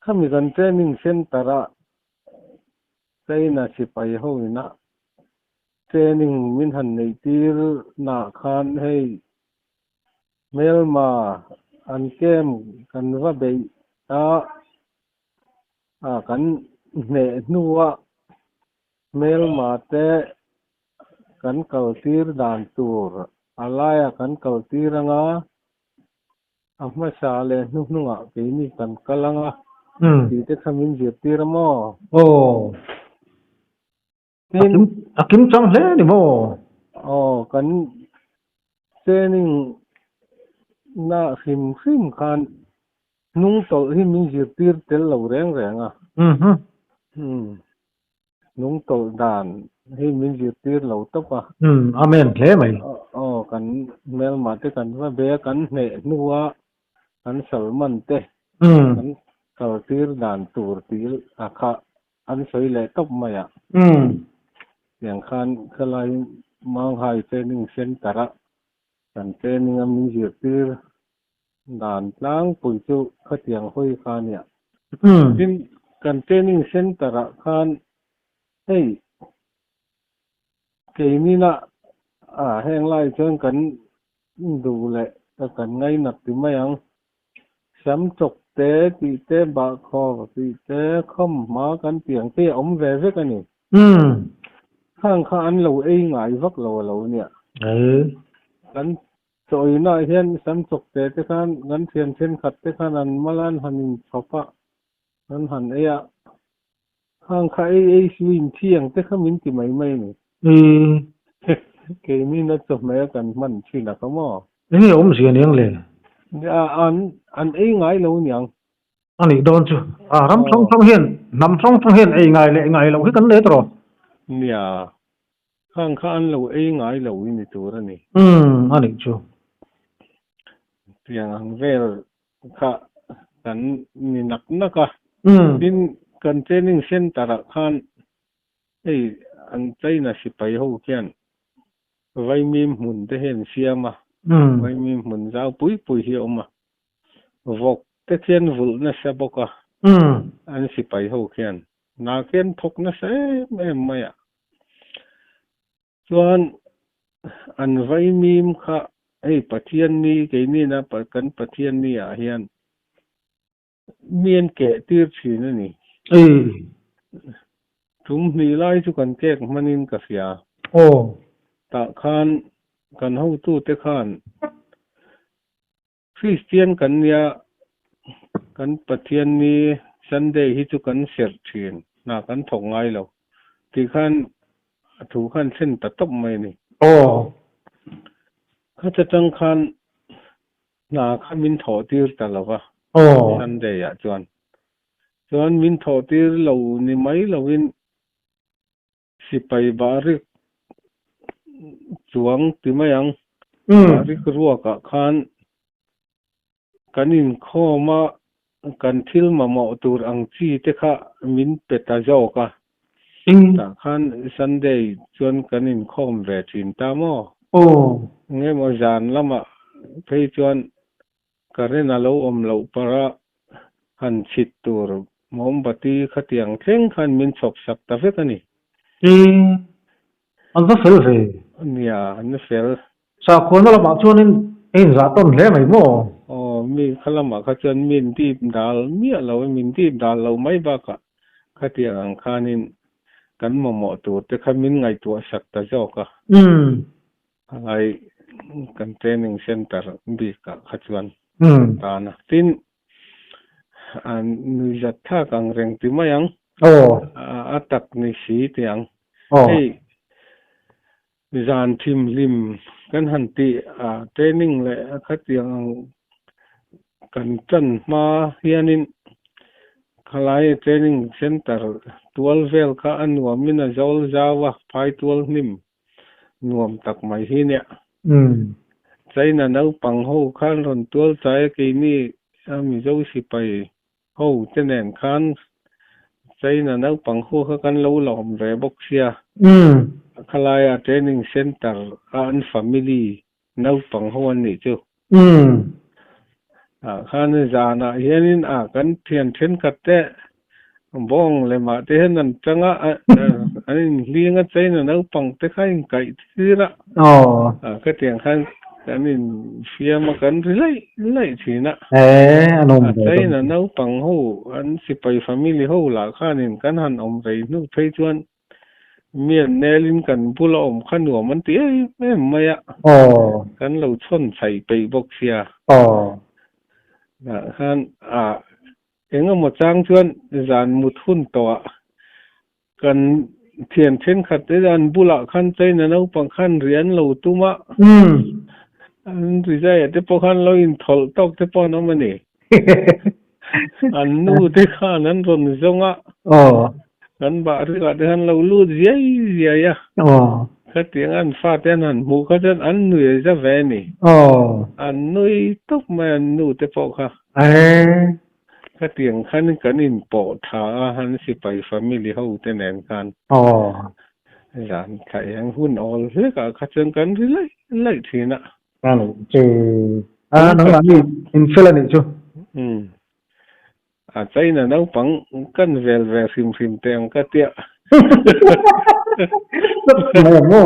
khami kan training center a China sipai ho na training min han nei tir na khan hei melma an kem kan va bei kan ne nuwa melma te kan kaltir dan tur alaya kan kaltir anga amma sale nunga ke ni kan kalanga ti te khamin jirtir mo akim chang le ni mo kan training na him khan nung tol hi min jirtir tel lo reng a nung tol dan hi min jirtir lo topa amen hle mai kan mel ma te kan va be kan ne nuwa kan salman te kan kaltir dan tur til akha an soi le top maya yang khan khalai mang hai training center a kan training am jirtir dan tlang pui chu khatiang hoi khan ya tin kan training center a khan hei ke ni na heng lai chen kan du le ta kan ngai nap ti mayang sam chok te ti te ba kho ti te khom ma kan piang te om ve ve kan ni khang kha an lo ei ngai vak lo nia kan choi na hian sam chok te khan gan thian chen khat te khan an malan hanin chopa an han eya khang kha ei swim thiang te khamin ti mai ni ke mi na chok mai kan man chi na ka mo ni om sia niang le an ei ngai lo niang ani don chu ram thong hian nam thong hian ei ngai lo hi kan le tro nia khang kha an lo ei ngai lo ni tur ani ani chu tiang ang vel kha kan ni nak ka tin kan training center khan ei an China sipai ho kian vai mim mun te hen siama vai mim mun zau pui hi oma vok te chen vul na sa boka an sipai ho kian na ken thok na sa em maya chuan an vai mim kha ei pathian ni ke ni na kan pathian ni a hian mien ke tir thin ani tum ni lai chu kan kek manin ka sia ta khan kan ho tu te khan Christian kan ya kan pathian ni Sunday hi chu kan ser thin na kan thok ngai lo ti khan thu khan sen ta top mai ni kha cha tang khan na kha min tho tir ta lawa Sunday ya chuan min tho tir lo ni mai lovin sipai barik chuang ti mayang barik ruaka khan kanin khoma kan thil ma mo tur ang chi te kha min peta joka ta khan Sunday chuan kanin khom ve thin ta mo nge mo jan lama phei chuan karen alo om lo para han chit tur mombati khatiang thleng khan min chok sak ta ve kani an va fel ve nia an fel sa khona la ma chuanin en za ton hle mai mo mi khalama kha chuan min ti dal mi lo min ti dal lo mai ba ka khatiang khanin kan mo tur te khamin ngai tu sak ta joka ai kan training center bi ka khachuan na tin an nu jatha kang reng ti mayang atak ni si tiang ei zan thim lim kan han ti training le khatiang kan chan ma hianin khalai training center 12 vel kha anuam mina zol zawa phai 12 nim nuam tak mai hi ne China nau pang ho khan ron 12 chai ke ni ami zo sipai ho tenen khan China nau pang ho kha kan lo lom ve bok sia khalai training center an family nau pang ho an ni chu khan zana hianin kan thian then katte bong le ma te nan changa anin linga chaina no pang te khain kai tira ka tiang khan kanin fiama kan rilai thina anom chaina no pang ho an sipai family ho la khanin kan han om rei nu thei chuan mian nelin kan pula om khanu man ti em maya kan lo chon chai pe bok sia khan enga mo chang chuan zan mut hun to kan thian then khat te an bula khan chaina no pang khan rian lo tuma an ri jai te po khan lo in thol tok te po no mani an nu te khan an ron zonga kan ba ri ga de han lo lu zia ya ka tiang an fa ten han mu ka chen an nu za ve ni an nui tok ma an nu te po kha ka tiang khan kan in po tha han si pai family ho te nen kan yan khai ang hun ol le ka kha chen kan ri lai thina chu nang la ni in fela ni chu chaina no pang kan vel sim teng ka tia mo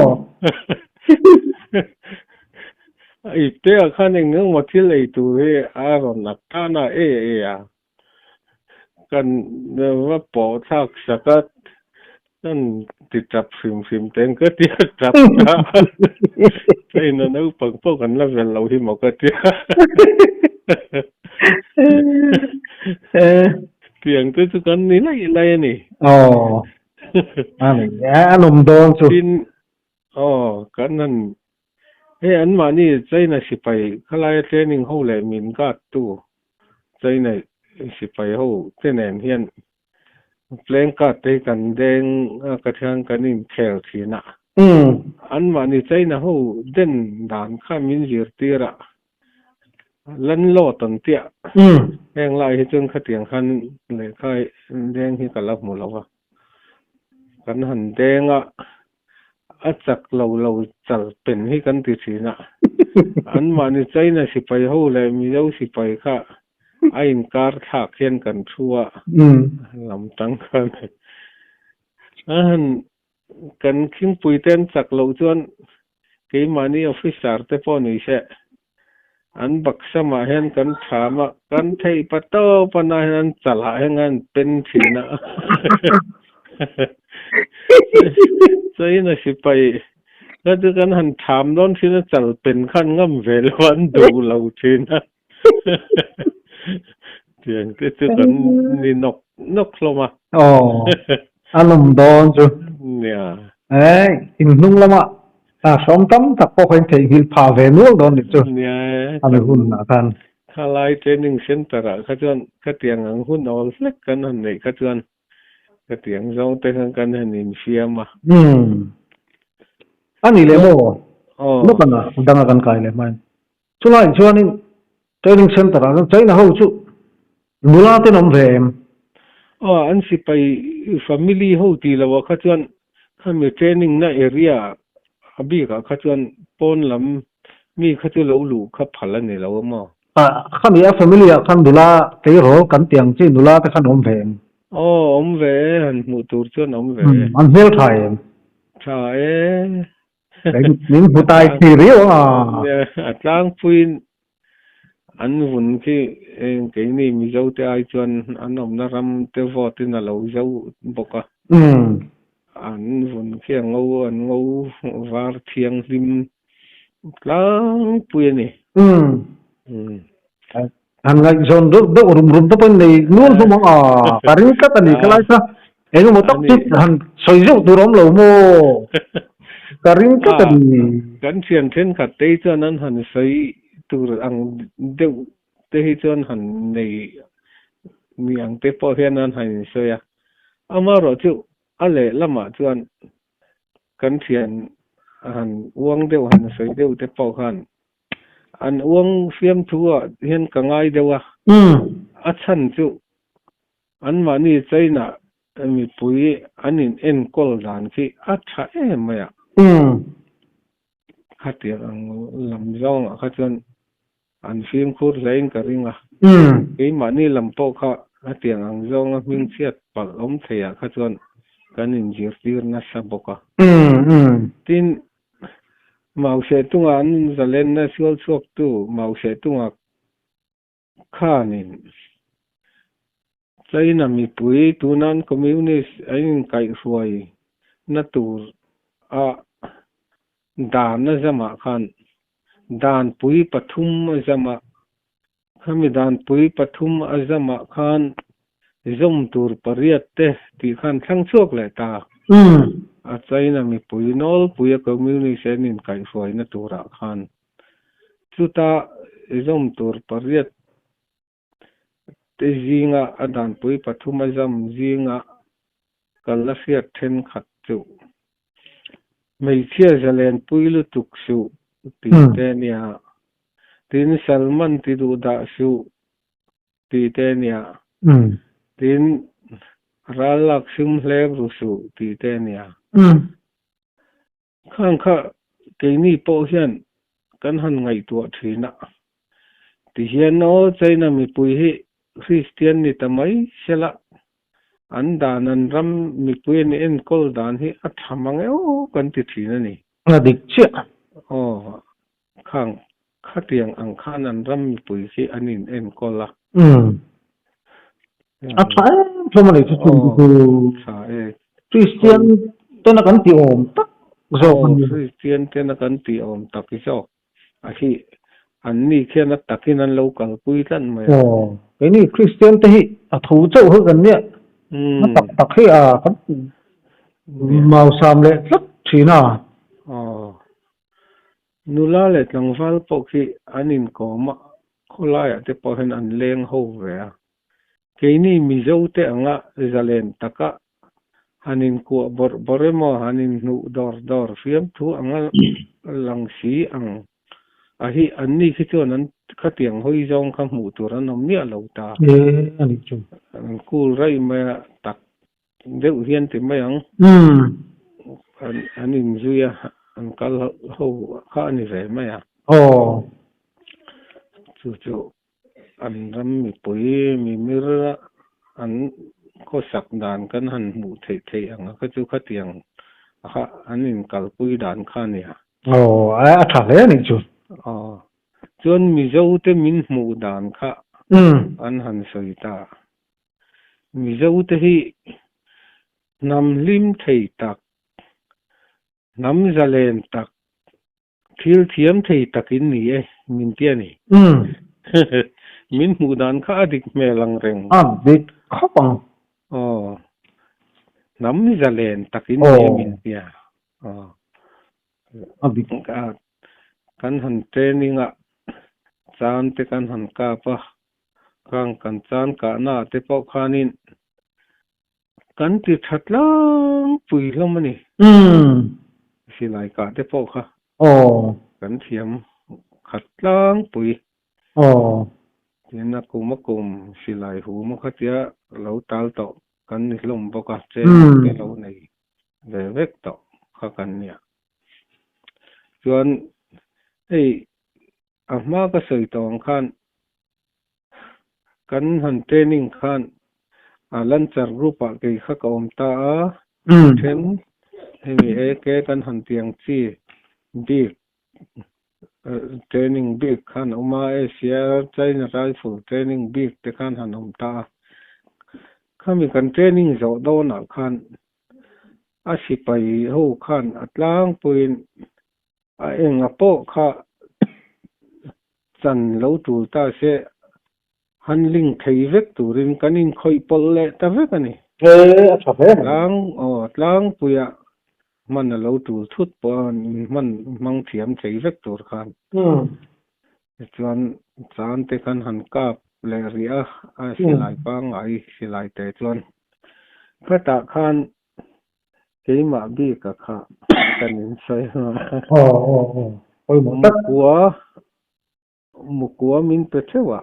ite khan eng no thil ei tu he ron na kana ya kan wa po thak sakat kan ti tap sim teng ka tia tap ta chaina no pang po kan la vel lo hi mo ka tia tiang tu kan ni lai ni anom dong chu tin kan nan he an ma ni chaina sipai khalai training ho le min ka tu chaina sipai ho tenen hian plen ka te kan deng ka thang kan in khel thina an ma ni chaina ho den dan kha min zir tira lan lo ton tia heng lai hi chung khatiang khan le khai deng hi kalap mu lawa kan han denga achak lo chal pen hi kan ti thina an mani chaina sipai ho le mi lo sipai kha ain kar thak hian kan thua lam tang khan an kan khing puiten chak lo chuan ke mani officer te po ni se an baksama hian kan thama kan thei pato pana hian chala hengan pen thina chaina sipai tu kan han tham don thina chal pen khan ngam vel wan du lo thina tiang te tu kan ni nok loma anom don chu nia in nung lama som tam tak po khain thei hil pha ve nual don ni chu nia ame hun na kan khalai training center kha chuan ka tiang ang hun ol flek kan han nei kha chuan ka tiang zong te kan han in fiama ani le mo no kana danga kan kai le man chulai chuan in training center an chaina ho chu bula te nom vem an sipai family ho ti lawa kha chuan khami training na area abi ka kha chuan pon lam mi kha chu lo lu kha phala ni lo ma khami a family a khan dula te ro kan tiang chi dula te khan om vem om ve han mu tur chuan om ve an hel thai ning butai thi rio atlang puin an vun ki ke ni mi zo te ai chuan an om na ram te vot in a lo zo boka an vun ki an ngo var thiang lim tlang puin ni an ngai zon do rum to pen nei nun fu ma karin ka tani kalai sa eng mo tok chit han soi zo tu rom lo mo karin ka tani kan thian then khat te chuan an han sei tur ang deu te hi chuan han nei mi ang te po hian an han sei a amaro chu ale lama chuan kan thian han uang deu han sei deu te po khan an uang fiam thua hian ka ngai dewa a chan chu an mani chaina mi pui anin en kol dan ki a tha maya khatiang lam zong kha chuan an phim khur lein ka ringa cái mà ni làm po kha a tiang ang zong a ming chiat pal om thea kha chuan kan in zir na sa boka tin mau se tunga an zalen na siol chuak tu mau se tunga khanin China mi pui tunan communist ain kai ruai na tur a dan na zama khan dan pui pathum zama khami dan pui pathum azama khan zom tur pariat te ti khan thang chuak le ta a China mi pui nol pui communist ain kai ruai na tura khan chuta zom tur pariat te zinga adan pui pathuma zam zinga kalafia then khat chu mei chia zalen pui lu tuk su ti te nia tin salman ti du da su ti te nia tin ralak sim hlek ru su ti te nia khang kha ke ni po hian kan han ngai tu thina ti hian no China mi pui hi Christian ni tamai sela an dan an ram mi pui ni en kol dan hi a thamang e o kan ti thina ni là địch chứ o khang khatiang ang khan an ram mi pui hi anin en kola à phải cho mà để cho chúng từ sa e Christian tên là cái gì ổn tắc rồi Christian te na kan ti om takiso a hi an ni khian a takin an local pui tan mai cái này Christian thế à thủ châu hơn gần nhé nó tập tập khi à cái màu xám lệ rất chỉ nào nula le tlang val po khi anin ko ma kholaya te po hen an leng ho ve a keini mi zo te anga zalen taka hanin ko boremo hanin nu dor fiam thu anga lang si ang a hi anni khi chuan an khatiang hoi zong kha mu tur an om nia lo ta ani chu an kul rai ma tak deuh hian ti mai ang anin zuya an kal ho kha ni ve mai a chu an ram mi pui mi mir an ko sak dan kan han mu thei ang kha chu khatiang kha anin kal pui dan kha nia à thằng đấy ani chu chuan mi zo te min mu dan kha an han soi ta mi zo te hi nam lim thei tak nam zalen tak thil thiam thei takin ni e min tia ni min mu dan kha adik me lang reng dik khapang nam zalen takin ni min tia dik kan han training a chan te kan han ka pa kang kan chan ka na te po khanin kan ti thatlang pui hlom ani silai ka te po kha kan thiam khatlang pui na kum silai hu ma khatia lo tal to kan ni hlom boka che ke lo nei ve vek to kha kan nia chuan ei ma ka soi tong khan kan han training khan lanchar group a ke kha ka om ta then hemi e ke kan han tiang chi big training big khan oma Asia China rifle training big te khan han om ta khami kan training zo do na khan a sipai ho khan atlang puin a enga po kha chan lo tu ta se handling thei vek turin kanin khoi pol le ta vek ani tlang puya man lo tu thut pon man mang thiam thei vek tur khan chuan chan te kan han kap le ria a silai pa ngai silai te chuan khata khan keima bi ka kha kanin sai oi mukua min pe thewa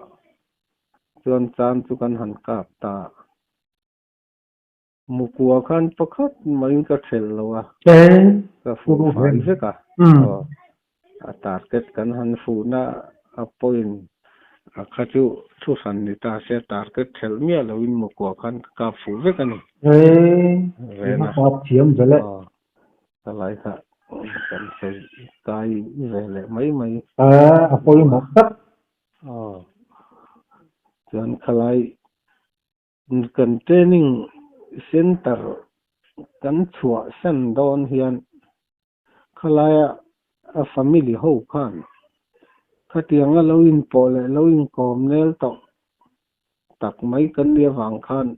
chuan chan chu kan han kap ta mukua khan pakhat main ka thel lowa ka fu fai veka a target kan han fu na point khá chú chú sẵn thì ta sẽ target theo mía là in một quả khăn cà phú với cái này về nó nè có chiếm về lại ta lại cả cần phải cái về lại mấy apoy một cấp John Kalai cần training center kan chua san don hian Kalai a family ho khan khatiang a lo in pole lo in kom nel to tak mai kan dia wang khan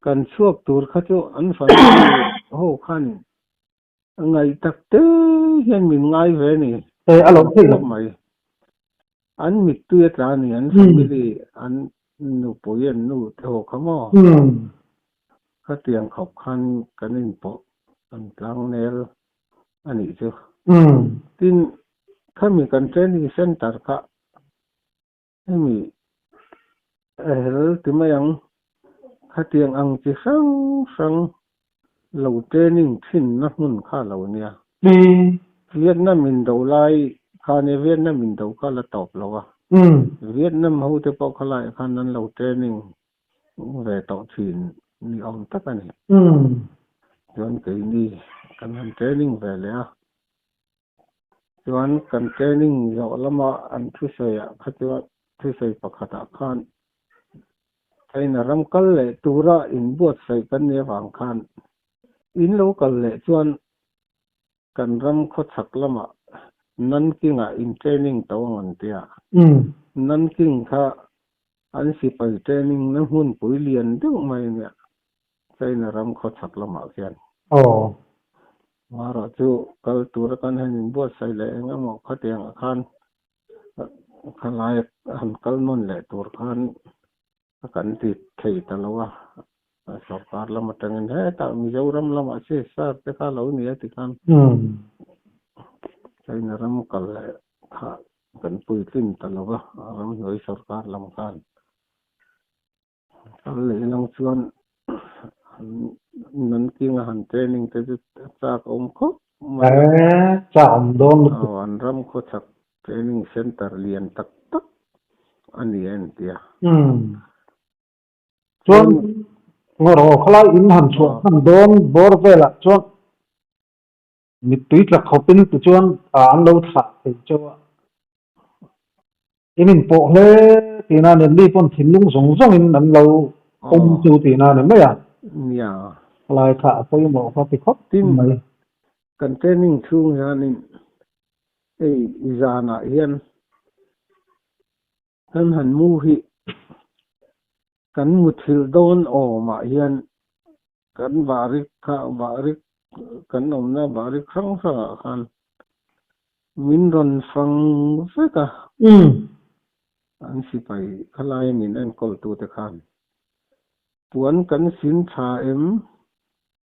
kan chuak tur kha chu an family ho khan ngai tak te hian min ngai ve ni alo thế mai an mit tu tra ni an family an nu poyen nu to khamo khatiang khop khan kanin po an tlang nel ani chu tin khami kan training center kha mi timayang khatiang ang chi sang lo training thin na hun kha lo nia Vietnam in do lai kha ne Vietnam in do kha la top lo wa Vietnam ho te po kha lai khan nan lo training về to thin ni on tak ani chuan ke ni kan han training về le a chuan kan training zo lama an thu se ya khatwa thu se pakhata khan aina ram kal le tura in buat sai kan ne wang khan in lo kal le chuan kan ram kho thak lama nan kinga in training to ngan tia nan king kha an si pai training na hun pui lian deuh mai nia aina ram kho thak lama khian mara chu kal tura kan han in buat sai le engamo khatiang khan khalai han kal non le tur khan kan ti thei talawa sarkar lama tangin he ta mizoram lama se sar te kha lo ni ati kan aina ram kal le kha kan pui tin talawa ram hoi sarkar lam khan kal le lang chuan nan kinga han training te chak om kho chạm đôn an ram kho chak training center lian tak tak ani en tia chuan ngoro khlai in han chuan han don bor vela chuan mi tui tla khopin tu chuan an lo tha te chu in po hle tina ne li pon thinlung zong zong in an lo chu tina ne maya nia lai tha poi mo kha ti khop tin mai kan training chung hanin zana hian kan han mu hi kan muthil don ma hian kan varik kan omna varik khang sa khan min ron fang veka an si pai khalai min an kol tu te khan puan kan sin tha em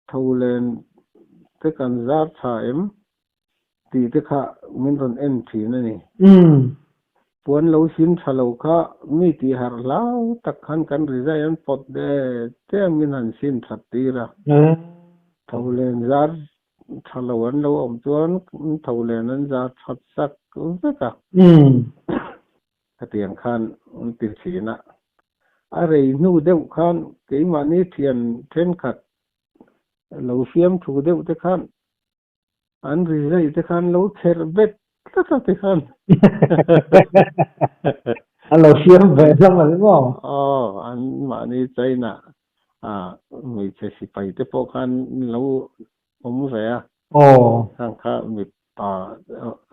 tholen te kan zar tha em ti te kha min ron en thi na ni puan lo sin thalo kha mi ti har lau tak khan kan rizai an pot de te min han sin that tira tholen zar thalo an lo om chuan tholen an zar that sak veka tiang khan ti thina are nu deuh khan keima ni thian then khat lo fiam thu deuh te khan an rizai te khan lo ther bet ta te khan alo fiam ve sang là đúng không an ma ni chaina mi che si pai te po khan lo om ve a khang kha mi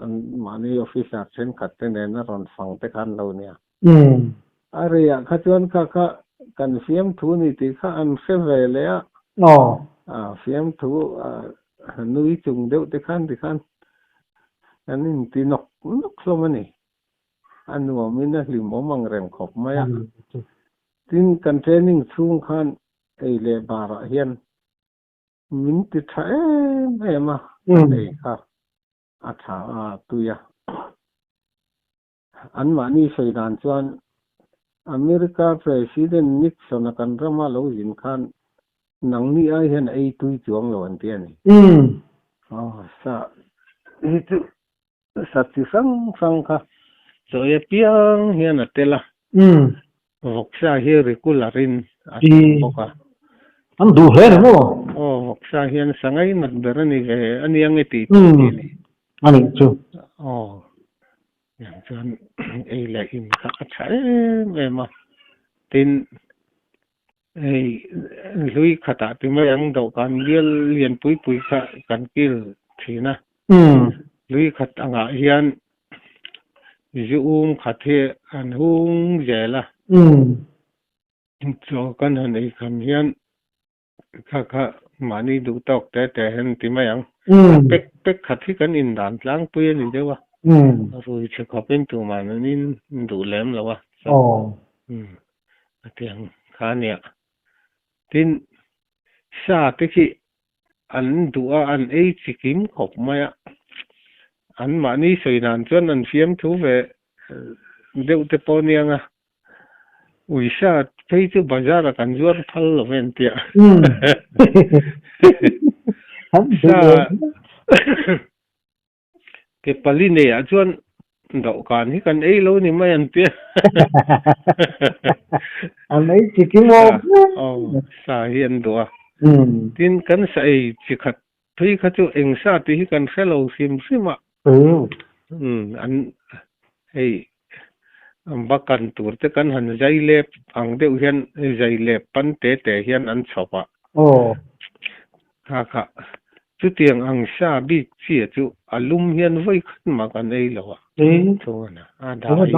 an ma ni officer then khat te ne na ron fang te khan lo nia are ya kha chuan kha kan fiam thu ni ti kha an se ve le a fiam thu nui chung deuh te khan an in ti nok hlomani anu min a hlim omang rem khop maya tin kan training chung khan ei le bara hian min ti tha ema ei kha a tha tuya an mani saidan chuan America President Nixon kan rama lo jin khan nang ni ai hian ei tui chuang lo an ti ani sa hi chu sa chi sang kha rồi piang hiền là tê la học sa hiền regularin bốc à anh đủ hết rồi học sa hiền sáng ấy nặt bера này cái anh yang ấy tít này anh ấy chứ yang chuan ấy là im khắc chạy về mà tin ấy lui khata thì mấy ang đầu can biel liền pui khá can kil thì na lui khát ang hiền zoom khát he an hung dễ la cho kan han ei kham hian kha mani du tok te hen ti mai ang pek khat hi kan in dan tlang pui ni dewa rồi che khopin tu man nin du lem lawa atiang khania tin sa te ki an du a an ei chikim khop maya an mani soinan chuan an fiam thu ve deu te ponianga ui sa thấy chứ bazar là cần zuar phal lo ven tia sa cái pali này à chuan đậu can hi kan ei lo ni mai an tia anh ấy chỉ kiếm sa hiền do tin kan sai chi khat thui kha chu eng sa ti hi kan hello sim sima an ei bakan tur te kan han zai lep ang deuh hian zai lep pan te hian an chopa kha chu tiang ang sa bi chi chu alum hian voi khan ma kan ei lo chona dai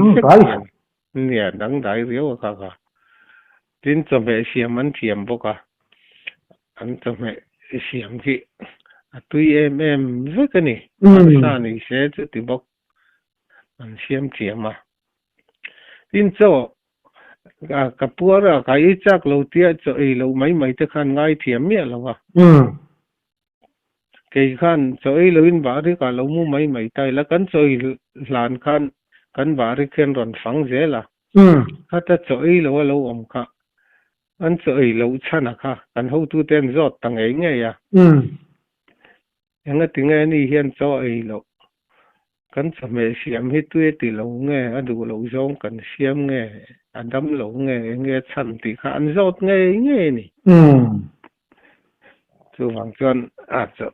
nia dang dai riu kha tin chome siam an thiam boka an chome siam ki tui em voi ka ni sa ni se chu ti bok an siam thiam tin cho kapura kai chak lo tia cho ei lo mai te khan ngai thiam mi lo wa ke khan cho ei lo in ba ri ka lo mu mai tai la kan choi hlan khan kan ba ri khen ron phang je la ta cho ei lo om kha an cho ei lo chana kha kan ho tu ten zot tang ei nge ya yang ti nge ni hian cho ei lo kan chame siam hi tu ti lo nge adu lo zong kan siam nge adam lo nge chan ti kha an zot nge ni chu wang chuan cho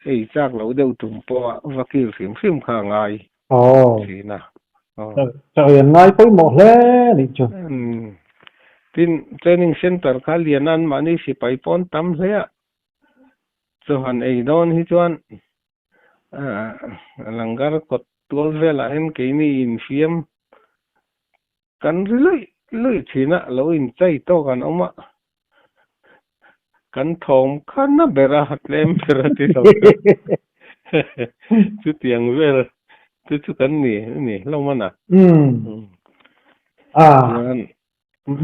ei chak lo deuh tum po vakil sim kha ngai thì na trời ngai poi mo hle ni chu tin training center kha lianan mani si pai pon tam hle chu han ei don hi chuan langar kot tol vela hen ke ni in fiam kan lui thina lo in chai to kan oma kan thom khan na bera hatlem bera ti lo chu tiang vel chu kan ni lo mana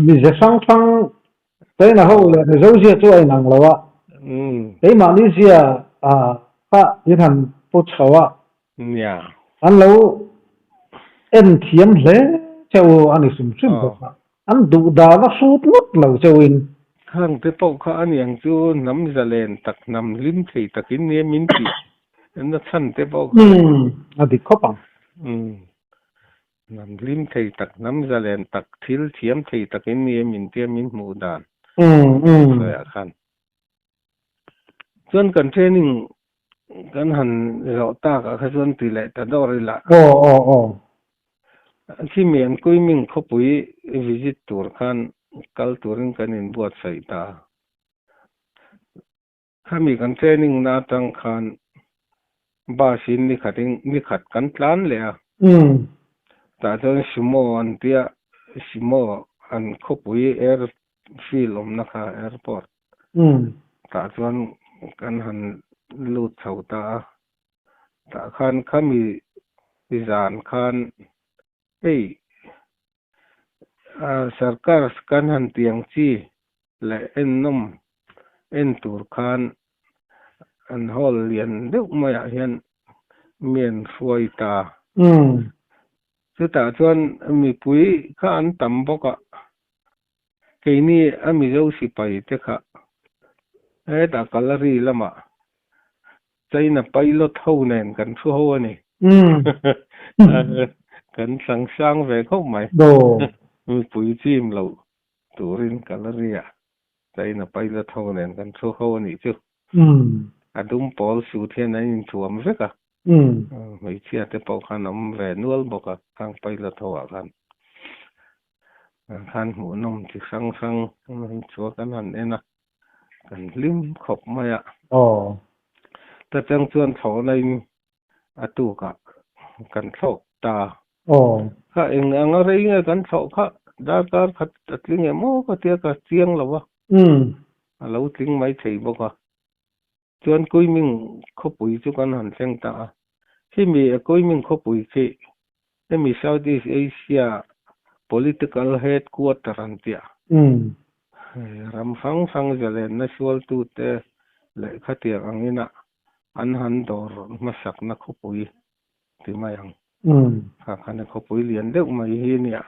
mi je sang te na ho le zo je chu ai nang lo wa te ma ni sia pa yin han pu chawa an lo en thiam hle cheu ani sum an du da na sut lut lo cheu in khang te pau kha an yang chu nam zalen tak nam lim thei takin ne min ti an chan te pau adi khopang nam lim thei tak nam zalen tak thil thiam thei takin ne min te min mu dan ya khan chuan kan training kan han ro ta ka kha chuan ti le ta dor la khi miền quê mình có buổi visit tour khan kal touring kan in buat sai ta khami kan training na tang khan ba sin ni khat kan plan le ta chon sumo an tia sumo an ko buổi air field na kha airport ta chon kan han lut chau ta khan khami zan khan ei sarkar kan han tiang chi le en tur khan an hol lian deuh mai ah hian mian fuai ta chu ta chuan mi pui kha an tam boka ke ni ami zo si pai te kha ta kalari lama chaina pilot ho nen kan thu ho ani kan sang về khóc mày đồ mi pui chim lâu turin caloria tại nó bay là thâu nên kan số khâu này chứ adum Paul su thiên anh chuam về cả mấy chia te pau khan om về nuol bọc à khang bay là thâu à khan hủ nôm thì sang mình chúa kan hẳn nên à kan lim khóc mày à ta chẳng chuan thâu này à tu cả kan thâu ta ka eng ang rei nge kan thâu ka da kar khat tling emo ka tia ka chiang lawa lo tling mai thei bok à chuan koi ming khopui chu kan han seng ta hi mi koi ming khopui khi mi Southeast Asia political headquarter an tia ram phang jalen na sual tu te le khatia angina an han dor masak na khopui ti mayang ha khan khopui lian deuh mai hi nia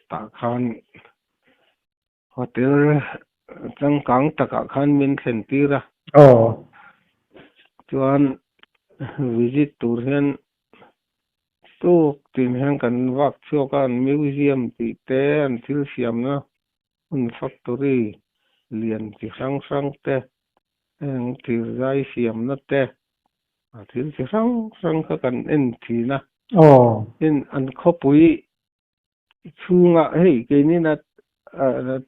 ta khan hotel chang kang taka khan min thlen tira chuan visit tur hian tu tin hian kan vak chuak an museum ti te an thil siam na un factory lian chi sang te eng thil zai siam na te a thil chi sang kha kan en thi na in an khopui chunga hei ke ni na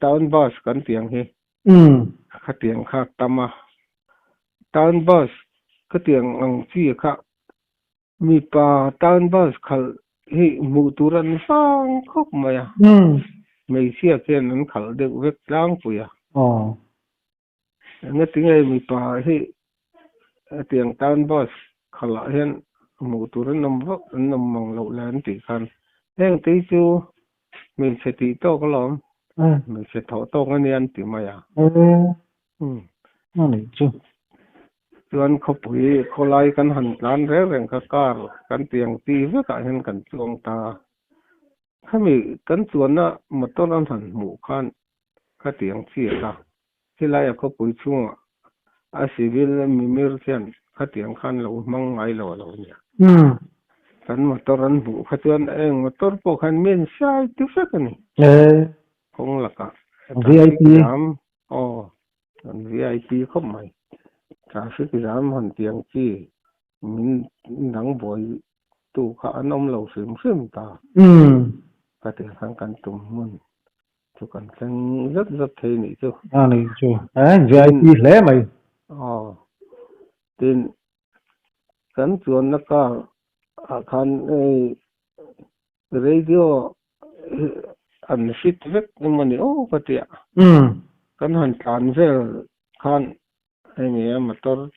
town bus kan tiang hi kha tiang kha tama town bus kha tiang ang chi kha mi pa town bus khal hi mu turan sang khop maya mei sia ken an khal de vek tlang puya nga tingai mi pa hi tiang town bus khala hian mu turan nam mang lo lan ti khan heng ti chu mình sẽ tí to có lắm mình sẽ thấu to cái niên tí mày à nó này chứ chuan khopui kholai kan han tlan reng ka kar kan tiang ti ve ka hen kan chuang ta khami kan chuan na motor an han mu khan ka tiang chi ka hilai khopui chunga a civil mimir khian ka tiang khan lo mang ngai lo nia kan motor an bu kha chuan eng motor po khan min sai tu fe kan không là cả VIP VIP không mày cả sức giảm hoàn tiền chi mình nắng bội tu khả nông lầu sớm ta cả tiền sang căn tùng mun cho cần sang rất thế này chứ này chứ VIP lẽ mày tin kan chuan na ka khan radio an fit vek mani ka tia kan han tlan vel khan enge motor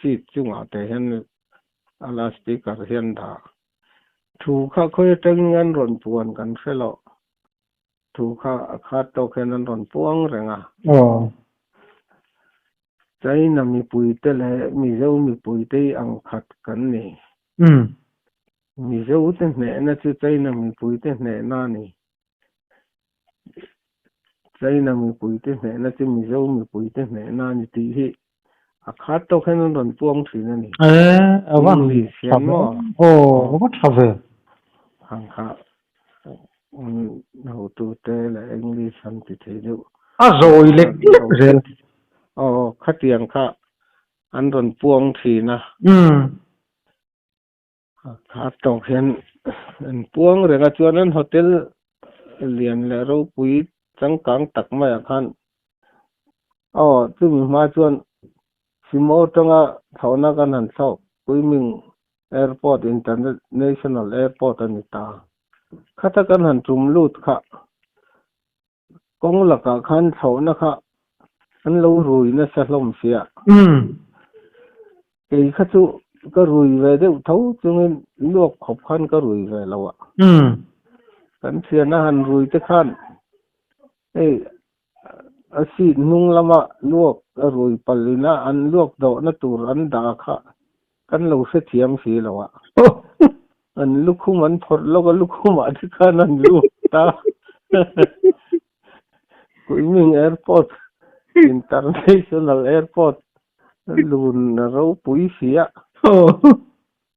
seat chunga te hen ala speaker hian da thu kha khoi teng an ron puan kan felo thu kha to khen an ron puang renga chai na mi pui te le mi zo mi pui te ang khat kan ni mi zo te ne na chu chai na mi pui te ne na ni chai na mi pui te ne na chu mi zo mi pui te ne na ni ti hi a khat to khen an ron puang thin ani vâng li siam mo có thằng về hang kha no tu te le English han ti the du rồi lệch rồi khát tiền kha an ron puang thi na khát to khen an puang re ga chuan an hotel lian le ro pui chang kang tak mai khan chu mi ma chuan simo tanga thona kan han sau Kunming airport international airport ani ta khata kan han tum lut kha kong la ka khan thona kha an lo rui na sa hlom sia ei kha chu ka rui ve de thau chungin luok khop khan ka rui ve lawa kan sia na han rui te khan asi nung lama luok rui palina an luok do na tur an da kha kan lo se thiam si lawa an lukhum an phor lo ka lukhum a thi khan an lu ta Kunming airport international airport lun na ro pui sia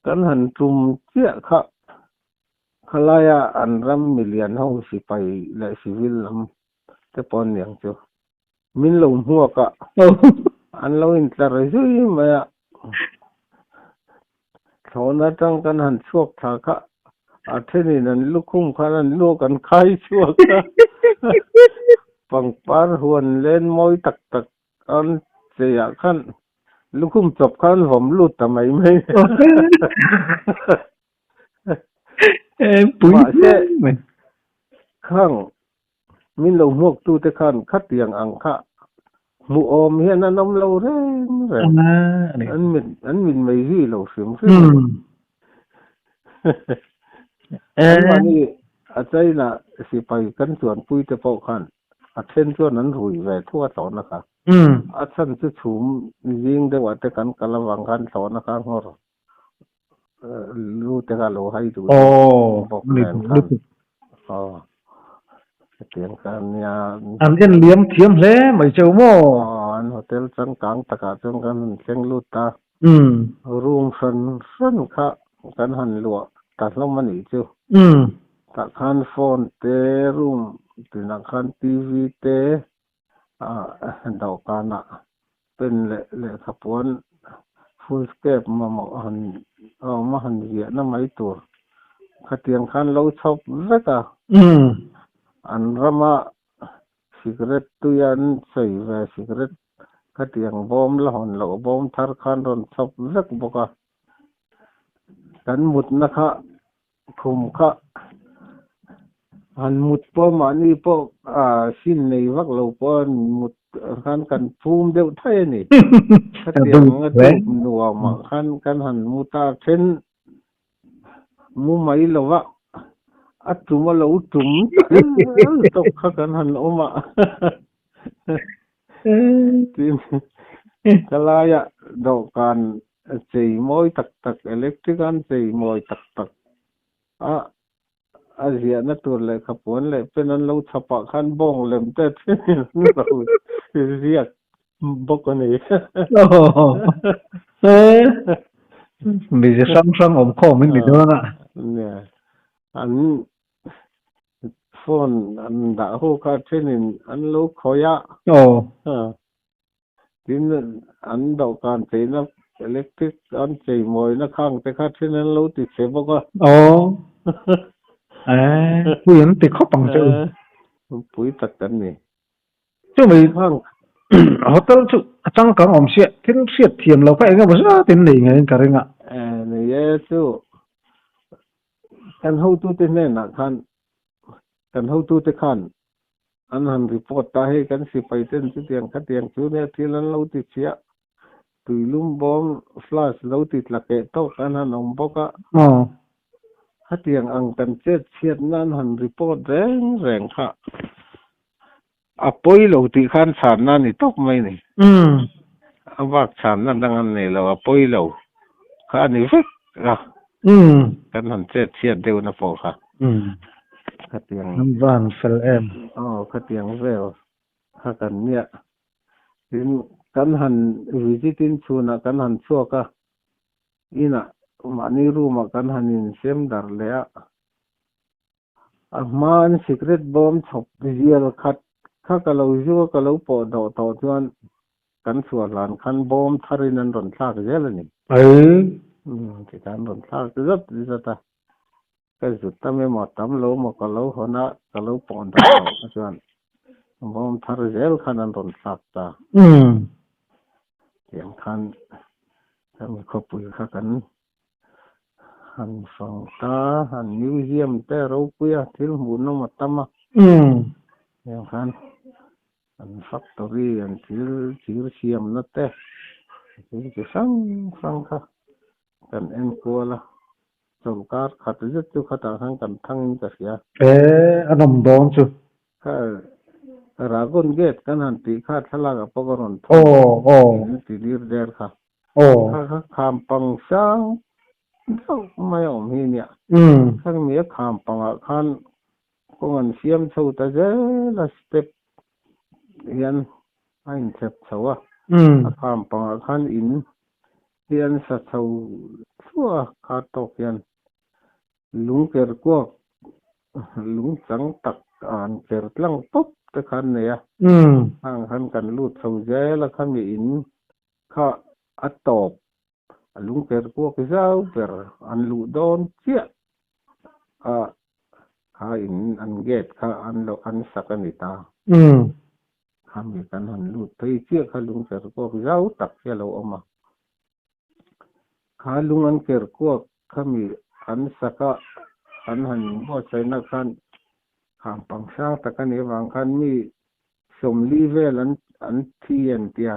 kan han tum chia kha khalaya anram million ho si pai la civil lam te pon yang chu min lo huwa ka an lo in tlar zui ma thona tang kan han chuak tha kha a theni nan lukhum khan an lu kan khai chuak ka pang par huan len moi tak tak an se ya khan lukhum chop khan vom lut ta mai mai bụi mà khang min lo muak tu te khan khat yang ang kha mu om hian an om lo re an min mai hi lo sim an mani a chai na si pai kan chuan pui te pau khan a then chuan an rui ve thua taw na kha a chan chu chum jing de wa te kan kalawang khan taw na kha ngor lu te ga lo hai du bok len khan tiếng kan ya an en liam thiam hle mai cheu mo an hotel chang kang taka chung kan thleng lut ta room san kha kan han lua ta hlom mani chu ta khan phone te room tina khan tv te dau kana pen le khapon full scape ma han ya na mai tur khatiang khan lo chop veka an rama cigarette tu yan sei ve cigarette khatiang bom la hon lo bom thar khan ron chop vek boka kan mut na kha khum kha an mut po mani po sin nei vak lo po mut khan kan phum deu thai ni khatiang tu nuwa ma khan kan han muta then mu mai lo wa atuma lo tum tok kha kan han oma tim kalaya do kan chei moi tak tak electric an chei moi tak tak azia na tur le khapon le penan lo chapa khan bong lem te lo riak bokoni mi je sang om kho min ni do na nè an phone an da ho ka thenin an lo khoya tin an dau kan te na electric an chei moi na khang te kha then an lo ti se boka pui an ti kho pang cheu pui tak kan ni chu mi khang hotel chu chang kang om sia tin siat thiam lo kai nga ba sa tin nei ngai ka ringa ne ye chu kan ho tu te ne na khan kan ho tu te khan an han report ta he kan si pai ten chu tiang kha tiang chu ne thil an lo ti chia tuilum bom flash lo ti tlake to kan han om boka kha tiang ang kan chet chiat nan han report reng kha apoi lo ti khan san na ni tok mai ni awak san na dangan ne lo apoi lo kha ni vek kan han chet chiat deu na po kha khát tiếng van fel em khát tiếng veo khát cần nhẹ tin kan han visitin chuna kan han chuaka ina mani room kan hanin sem dar le a man secret bomb chop real khat kha kalo ju kalo po do to chuan kan sual lan khan bom tharin an ron thak zelani ti kan ron thak zat zata cái rụt tâm em một tấm lỗ một cái lỗ hơn á cái lỗ bòn đó chuan bom thar zel khan an ron sak ta tiang khan tham khop pui kha kan han song ta han museum te ro puya thil mu no matama tiang khan an factory an thil siam na te cái sang kha kan en ko la trong các khát rất chú khát hàng cần thăng cả kia anh ông đón chú ragon gate kan han ti kha thala ga pogoron ti dir der kha kha kham pang sang mai om hi nya khang mi kham pang khan kongan siam chho ta je la step yan ain chep chawa kham pang khan in hiền sa thâu thua khá tộc hiền lúng kẹt quốc lúng trắng tặc an kẹt lăng tốt cái khăn này à hàng khăn cần lụt thâu dễ là khăn bị in khá ắt tộc lúng kẹt quốc cái sao ver an lụt đón chia à khá in an ghét khá an lo an sắc anh ta khăn bị cần han lụt thấy chia khá lúng kẹt quốc cái sao tặc chia lâu mà khá lúng an kẹt quốc khá bị an sắc an han bo sai na khan ham pang sang ta kan e wang khan mi som li vel an thien tia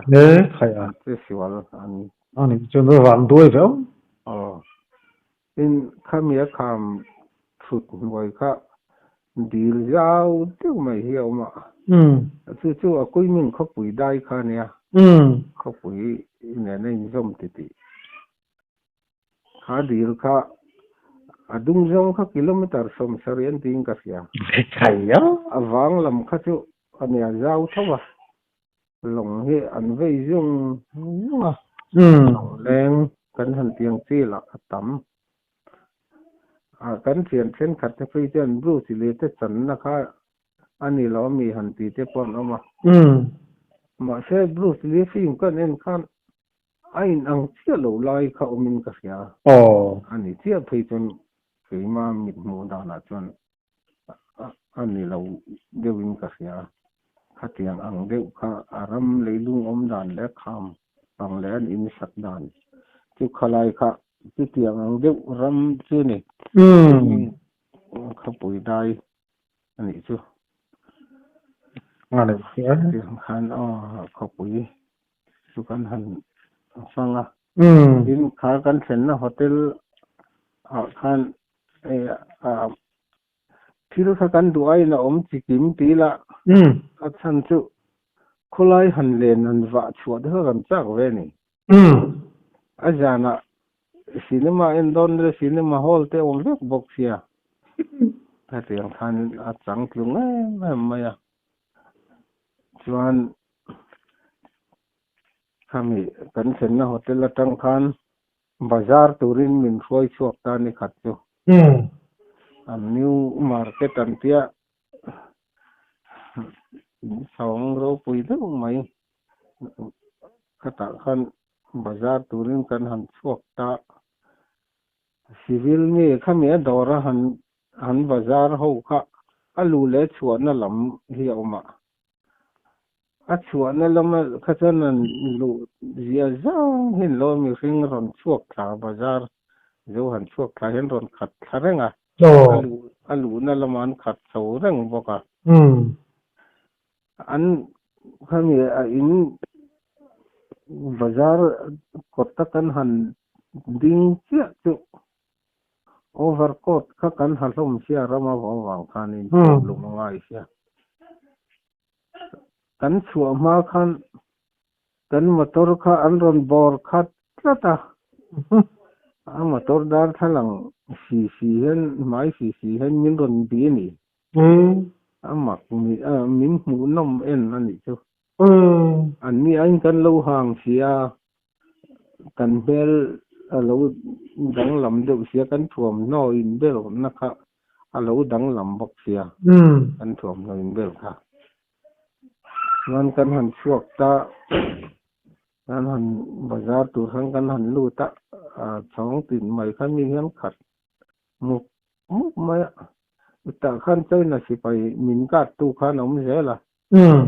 khai à te siwal an anh cho nó vàng đuôi phải không in khamia kham thut ngoi kha dil zau tu mai hiao ma chu a koi min kho pui dai kha nia kho pui ne nei zom ti ti kha dil kha adung zong kha kilometer som sarian ting ka sia khai á awang lam kha chu ania zau thawa long he an vei zong leng kan han tiang chi la tam kan thian chen khat te phi chen bru si le te chan na kha ani lo mi han ti te pon ama ma se bru si le fi kan en khan ain ang chia lo lai kha omin ka sia ani chia phi chen phi ma mit mu da na chuan ani lo dewin ka sia kha tiang ang deuh kha aram leilung om dan le kham pang le an in sak dan chu khalai kha chu tiang ang deuh ram chu ni kha pui dai ani chu ngon đấy tiang khan kha pui chu kan han sanga in kha kan sen na hotel khan thil kha kan duai na om chi kim ti la a chan chu khulai han len an wa chuat ha kan chak ve ni a jana cinema en don le cinema hall te om vek bok sia ta tiang khan a chang tlung ma ya chuan kami kan sen na hotel atang khan bazar turin min khoi chuak ta ni khat chu an new market an tia sawang ro pui lu mai kata khan bazar turin kan han chuak ta civil mi khami dora han bazar ho kha alu le chuan na lam hi oma a chuan na lam kha chan an lu zia zang hin lo mi ring ron chuak ta bazar zo han chuak ta hen ron khat tharenga alu na laman khat so reng boka an khami in bazar kotta kan han ding chia chu overcoat kha kan halom sia rama wang khan in lu ngai sia kan chua ma khan kan motor kha an ron bor khat tlata a motor dar thalang si hen mai si hen min ron bi ni a mak mi min mu nom en ani chu an ni anh kan lo hang sia kan bel alo dang lam deuh sia kan thuam no in bel na kha alo dang lam bok sia kan thuam no in bel kha man kan han chuak ta kan han bazar tu hang kan han lu ta chong tin mai khan mi hian khat muk mai ta khan chai na si pai min ka tu khan om zela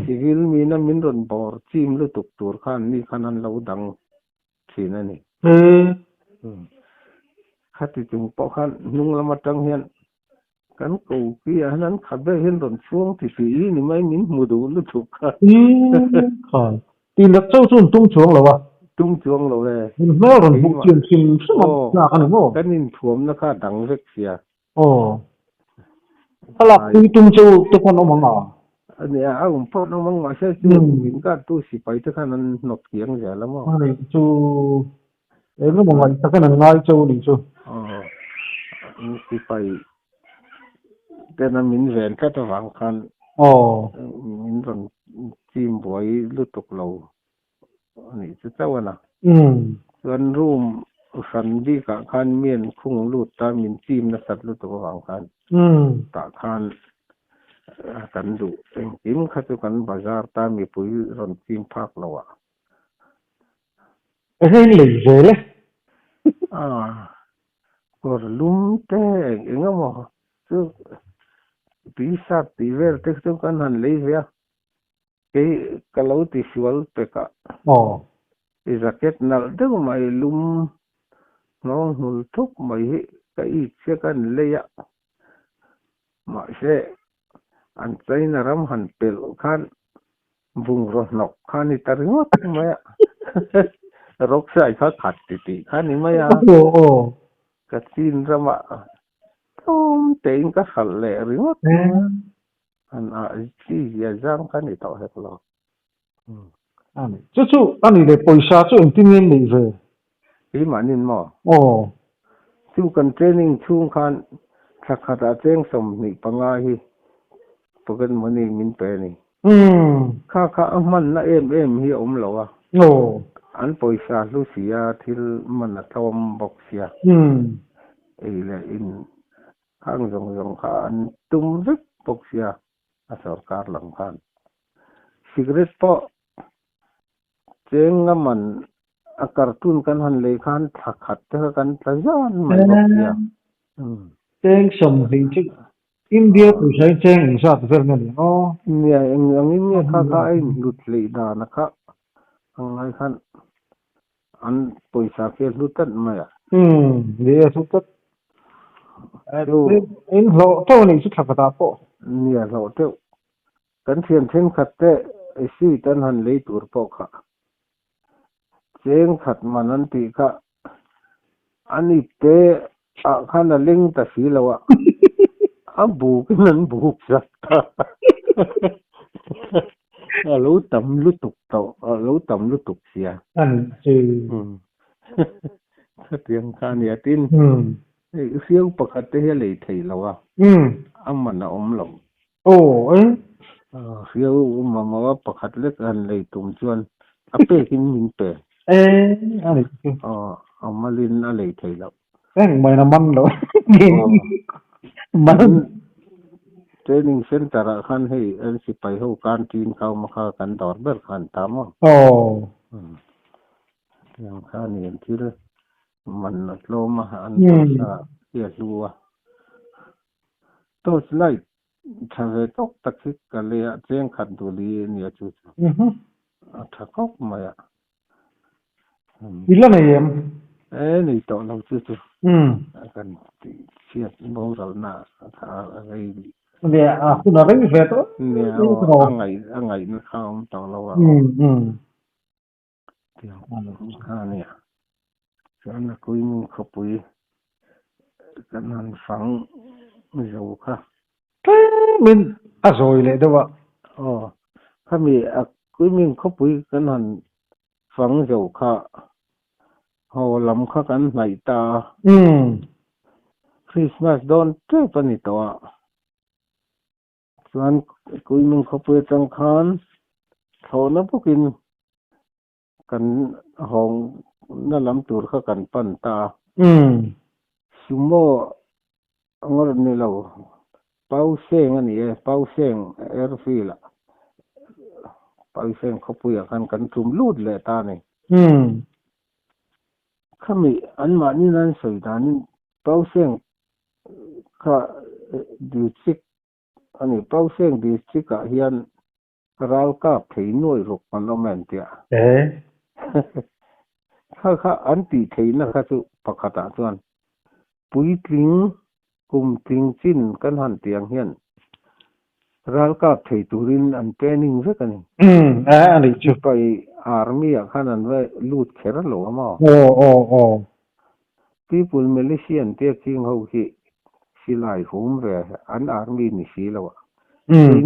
civil mi na min ron bor chim lu tuk tur khan ni khan an lo dang thina ni khati chung po khan nung lama tang hian kan ko ki anan khabe hian ron chuang ti fi ni mai min mudu lu thuk kha tin được châu chun tung chuông rồi ba tung chuang lo le nó rồi bụng chuyển xin sao mà cái này không kan in thuam na kha dang vek sia cái là đi tung châu tôi còn ông mà ani a po no mang ma se chu min ka tu si pai ta khan an nok kiang ja la mo này chú em nó một ngày ta cái này ngay châu đi chú si pai te na min ven ka ta wang khan min ron chim boi lu tuk lo ani chu chawana ส่วนรูมสันดีกะคันเมียนคุ้งลูดตามินจีมนะสัตว์ลูดตัววางคันตาคันกันดูเองจิมขัดกันบาซาร์ตามีปุยรอนจิมพักแล้วอ่ะเฮ้ยเลยเลยก็ลุมเต้เองมั้งซึ่งปีศาจที่เวลเทคตัวกันหันเลยเวียkalau visual peka izaket nal de mai lum no hul thuk mai ka I che kan leya ma se an tsaina ram han pel khan bung ro nok khan I taringot maya rok sai kha khat ti khan ni maya ka tin rama tom tein ka khal le ringot an chi ya jang khan ni to hek lo chú anh ấy để paysa chú anh tin nên đi về ý mà nên mà chú cần training chung khan khắc khát à training som ni pangai hi pagan money min pe ni kha man na em hi lo à an paysa lu sia thil man na thom bok sia le in hang jong kha an tum rik bok sia a sarkar lam khan cigarette po cheng man a cartoon kan han le khan thakhat te kan tlajan mai bok ya cheng som hình chữ India tu sai cheng sa tu fer ni nia eng kha ai lut le da na kha angai khan an poisa ke lutat maya le su tat in lo to ni su thakata po nia lo te kan thian then khat te si tan han le tur po kha cheng khat manan ti kha ani te a khana ling ta si lawa a bu kan bu zat a lo tam lu tuk to a lo tam lu tuk sia an chi tiang khan ya tin siêu pakhat te le thei lawa amman na om lo siêu ma pakhat le kan le tum chuan a pe kin min pe ani amalin na le thei lo mai na man lo man training center khan hei an si pai ho canteen khaw ma kha kan dor ber khan tam yang khan yen thil man na lo ma an sa ya luwa to slide thave tok takhik ka le a cheng khat du li ni a chu thakok ma ya ila na yem ni to lo chu kan ti siat bo ral na tha ai ne a kuna ring ve to ne angai na kham to lo wa kha ne chana kui min khopui kan han phang zo kha min a rồi le do wa kha mi a kui min khopui kan han phang zo kha ho lam kha kan nai ta Christmas don te pani to chuan kui min khopui chang khan thona pukin kan hong na lam tur kha kan pan ta sumo angor ni lo pau seng ani pau seng airfield pau seng khopui kan tum lut le ta ni khami an ma ni nan soi da ni pau seng kha district ani pau seng district ka hian ral ka thei noi ruk parliament ya kha an ti thei na kha chu pakhata chuan pui tling kum tling chin kan han tiang hian ral ka thei turin an training ve kan ani chu pai army a khan an ve lut khera lo ma people militian te king ho hi silai hum ve an army ni si lo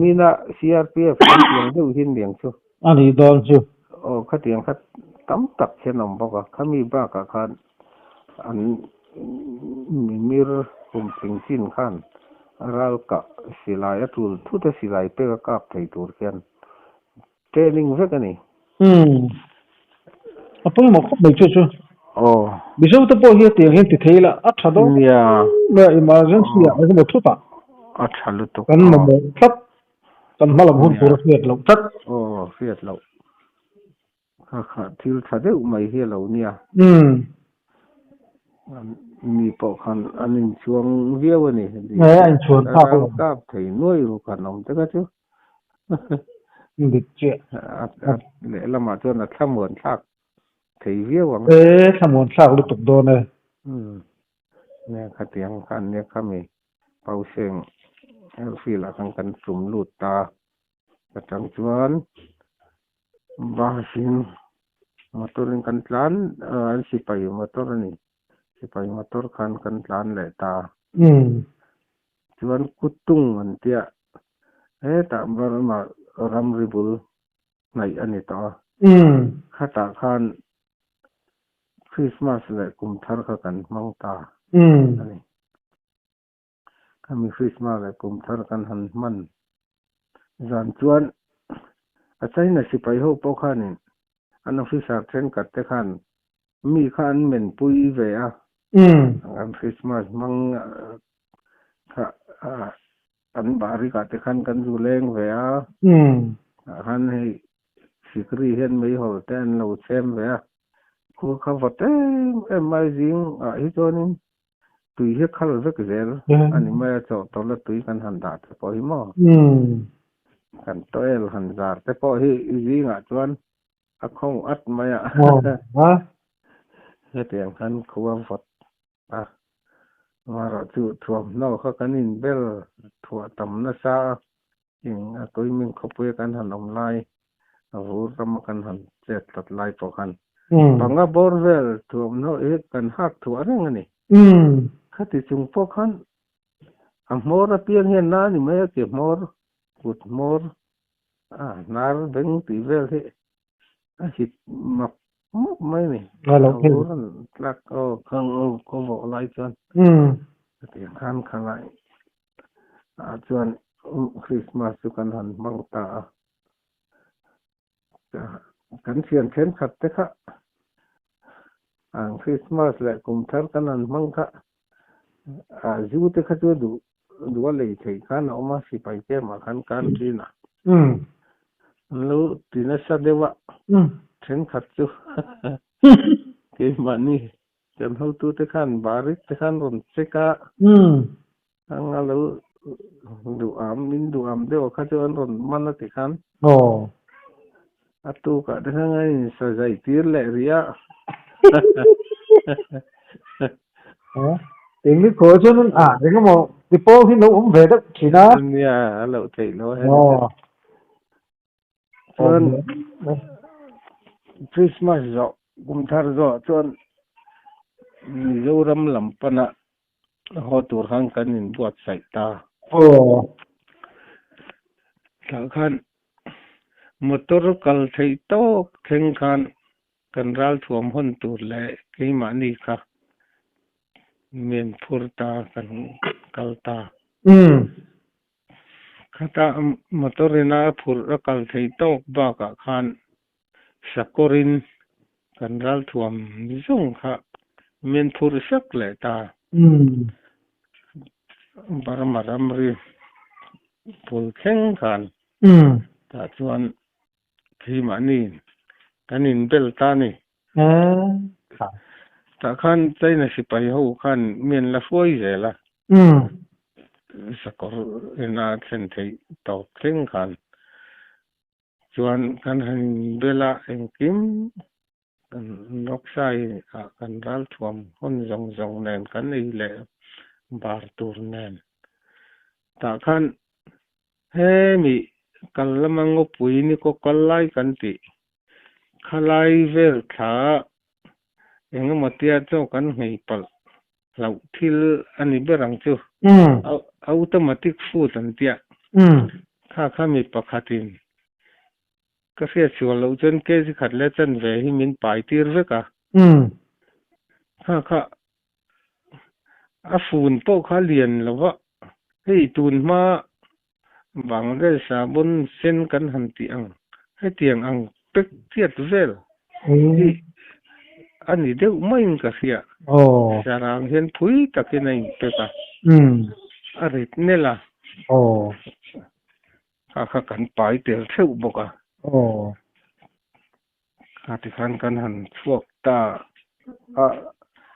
ni na CRPF kan tiang deu hin liang chu ani don chu kha tiang kha tam tak chenom boka khami ba ka khan an mir kum tling chin khan ral ka silai atul thu ta silai pe ka kap thei tur khian training ve ka ni apoi mo khop chu bị sâu tập bò hiện tiền hiện thì thế là ắt thật đó là emergency à cái một chút à cần mà một thắt cần mà làm hôn của Việt lộc thắt Việt lộc thiếu thật đấy mày hiểu lộc nha mi bộ khăn anh chuông viêu này anh chuồn thao đâu có thấy nuôi rồi cả nông tất cả chứ được chưa để làm mà cho là tham muốn thạc thấy viêu bằng tham muốn thao được tục đồ này nè khát tiếng khăn nè kami bao sen phi là khăn cần sum lụt ta cái trắng chuan ba xin motor kan tlan an sipai motor ni sipai motor kan tlan le ta chuan kutung an tia ta bar ma ram ribul nai ani ta khata khan Christmas le kum thar kha kan mang ta ani kami Christmas le kum thar kan han man zan chuan a chaina sipai ho po khanin an officer train kat te khan mi khan men pui ve a an Christmas mang kha an bari ka te khan kan zu leng ve a han hei sikri hen mei ho ten lo chem ve a khu kha vot em mai jing a hi chonin tui he khal ve ke zel ani mai cho to la tui kan han da te po hi mo kan toel han zar te po hi jing a chuan a khong at mai a he tiang khan khuwa vot a mara chu thuam no kha kanin bel thua tam na sa ing a toi min khopue kan han om lai a vur ram kan han chet tat lai po khan banga borvel thuam no e kan hak thu areng ani khati chung po khan a mor a piang hen na ni mai ke mor kut mor nar beng ti vel he a hit map mai ni lak khang ko vo lai chuan thì khan khang lại chuan Christmas chu kan han mang ta kan sian khen khat te kha Christmas le kum thar kan han mang kha zu te kha chu du le thei khan oma si pai te ma khan kan ti na lu ti na sa dewa khen khat chu ke mani chan ho tu te khan barit te khan ron se ka ang alu du am de o kha chu an ron man na ti khan atu ka de ngai sa jai tir le ria tiếng cái khối cho nên đến cái một cái po thì nó cũng về đó chỉ nó nha lậu thầy nó hết Christmas rồi cũng thar rồi chuan dâu ram lam pana ho tur hang kan in buat sai ta ta khan motor kal thei to theng khan kan ral thuam hon tur le ke ma ni kha men phur ta kan kal ta khata motorina phur kal thei to ba ka khan sakorin kan ral thuam zung kha men phur sak le ta baramaram ri pul kheng khan ta chuan khi ma ni kanin bel ta ni ta khan chaina sipai ho khan men la foi zela sakor ina thlen thei to kheng khan chuan kan han bela engkim kan noksai kan ral thuam hon zong nen kan ei le bar tur nen ta khan he mi kallamang pui ni ko kallai kan ti khalai vel tha engamatia cho kan ngei pal lau thil ani berang chu automatic food an tia kha mi pakhatin ka sia chual lo chen ke si khat le chen ve hi min pai tir ve ka kha a phun po kha lian lova hei tun ma bang re sabun sen kan han ti ang he tiang ang pek tiat vel anh đi đâu mấy cái gì à sao rằng hiện phui tất cái này cái cả à rồi nên là các cần phải tiêu thụ bốc à các cần hẳn thuốc ta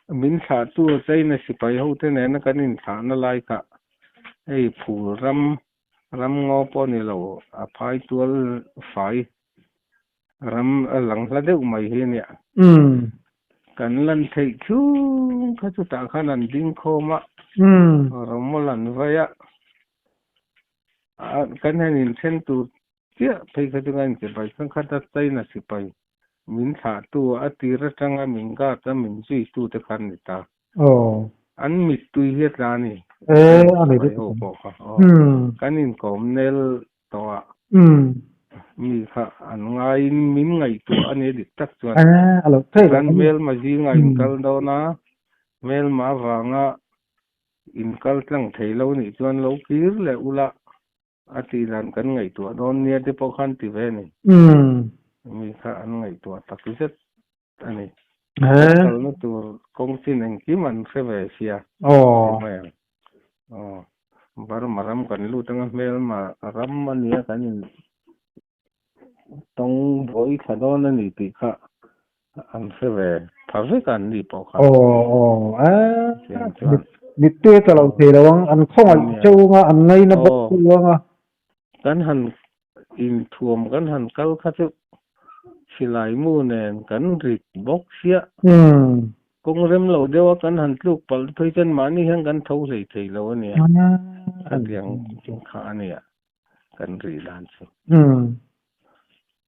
mình thà tu cái này sẽ phải hậu thế này nó cái mình thà nó lại cả ấy phù ram ngô po này lâu phải tual phải ram lăng là đâu mày hiện nhỉ kan lan thei chu kha chu ta khan an ding khoma romolan vaya kan hanin sen tu tia phei kha chu ngan ke bai kan kha ta tai na si pai min tha tu a tira tanga min ga ta min ji tu te khan ni ta an mi tu hi ta ni anh đi ho ko kha kanin kom nel to mi kha an ngai min ngai tu ane dik tak chuan alo thế kan mel ma ji ngai kal do na mel ma wanga in kal tlang thei lo ni chuan lo kir le ula ati lan kan ngai tu don nia te po khan ti ve ni mi kha an ngai tu tak zet ani kal no tu kong sin en ki man se ve sia bar maram kan lu tang mel ma ram ma nia kan in tong boi kha don ani ti kha an se ve pha ve kan ni po kha nít tê tao lâu thì đâu anh không ai châu mà anh ngay nó bốc luôn à kan han in thuom kan han kal kha chu silai mu nen kan rit bok sia kong rem lo dewa kan han tluk pal thoi chen mani hang kan thau lei thei lo ani adiang kha ani kan ri dan chu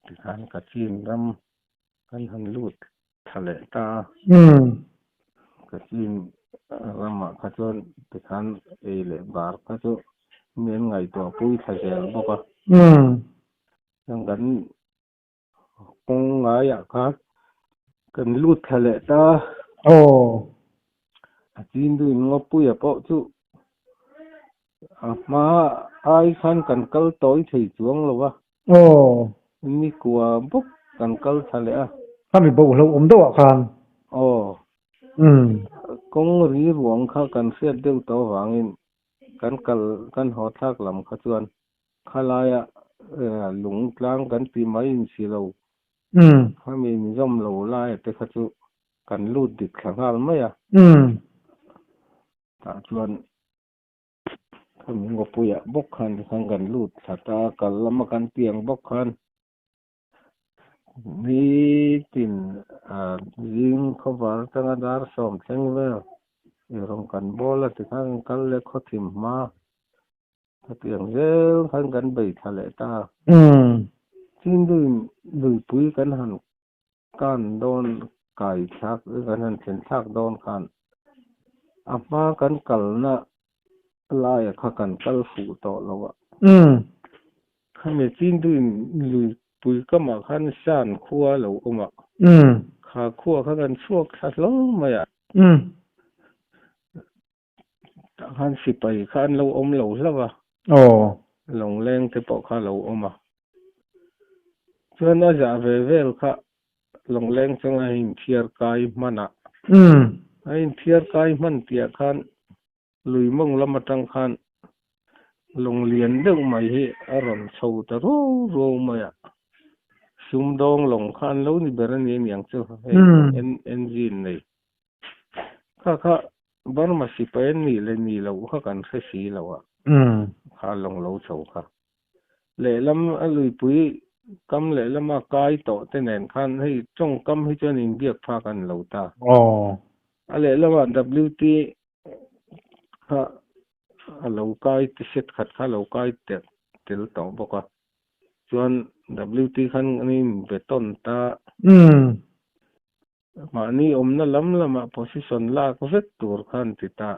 ti kan ka chin ram kan han lut thale ta ka chin rama kha chon ti kan e le bar kha chu mien ngai to pui tha sel boka yang kan kong ngai ya kha kan lut thale ta chin du ngo pui a po chu ma ai khan kan kal toi thei chuang lo wa ni kwa buk kan kal thale a kami bầu lâu ốm đâu khan kong ri ruang kha kan set deu to wangin kan kal kan ho thak lam kha chuan khalaya lung tlang kan pi mai in si lo khamin jom lo lai te kha chu kan lut dik thangal mai ta chuan khamin ngo puya bok khan kan lut thata kal lama kan tiang bok khan ni tin jing khobar tanga dar som theng ve rom kan bola ti khang kal le kho thim ma tiang zel khan kan bei thale ta chin du pui kan han kan don kai thak kan han chen thak don kan apa kan kal na lai kha kan kal fu to lawa khame chin du lui pui ka ma khan san khua lo oma kha khua kha kan chuak tha lo ma ya khan si pai khan lo om lo lawa long leng te po kha lo oma chuan a ja ve vel kha long leng changa hin thiar kai mana ai thiar kai man tia khan lui mong lama tang khan long lian deuh mai hi a ron chho ta ro ma ya sum dong long khan lo ni berani yang chu engine nei kha barma si pen ni le ni lo kha kan se si lo wa kha long lo chho kha le lam a lui pui kam le lama kai to te nen khan hei chong kam hi chuan in biak pha kan lo ta a le lama wt kha a lo kai ti set khat kha lo kai te tel to boka chuan wt khan anin beton ta ma ni omna lam lama position la ko vet tur khan ti ta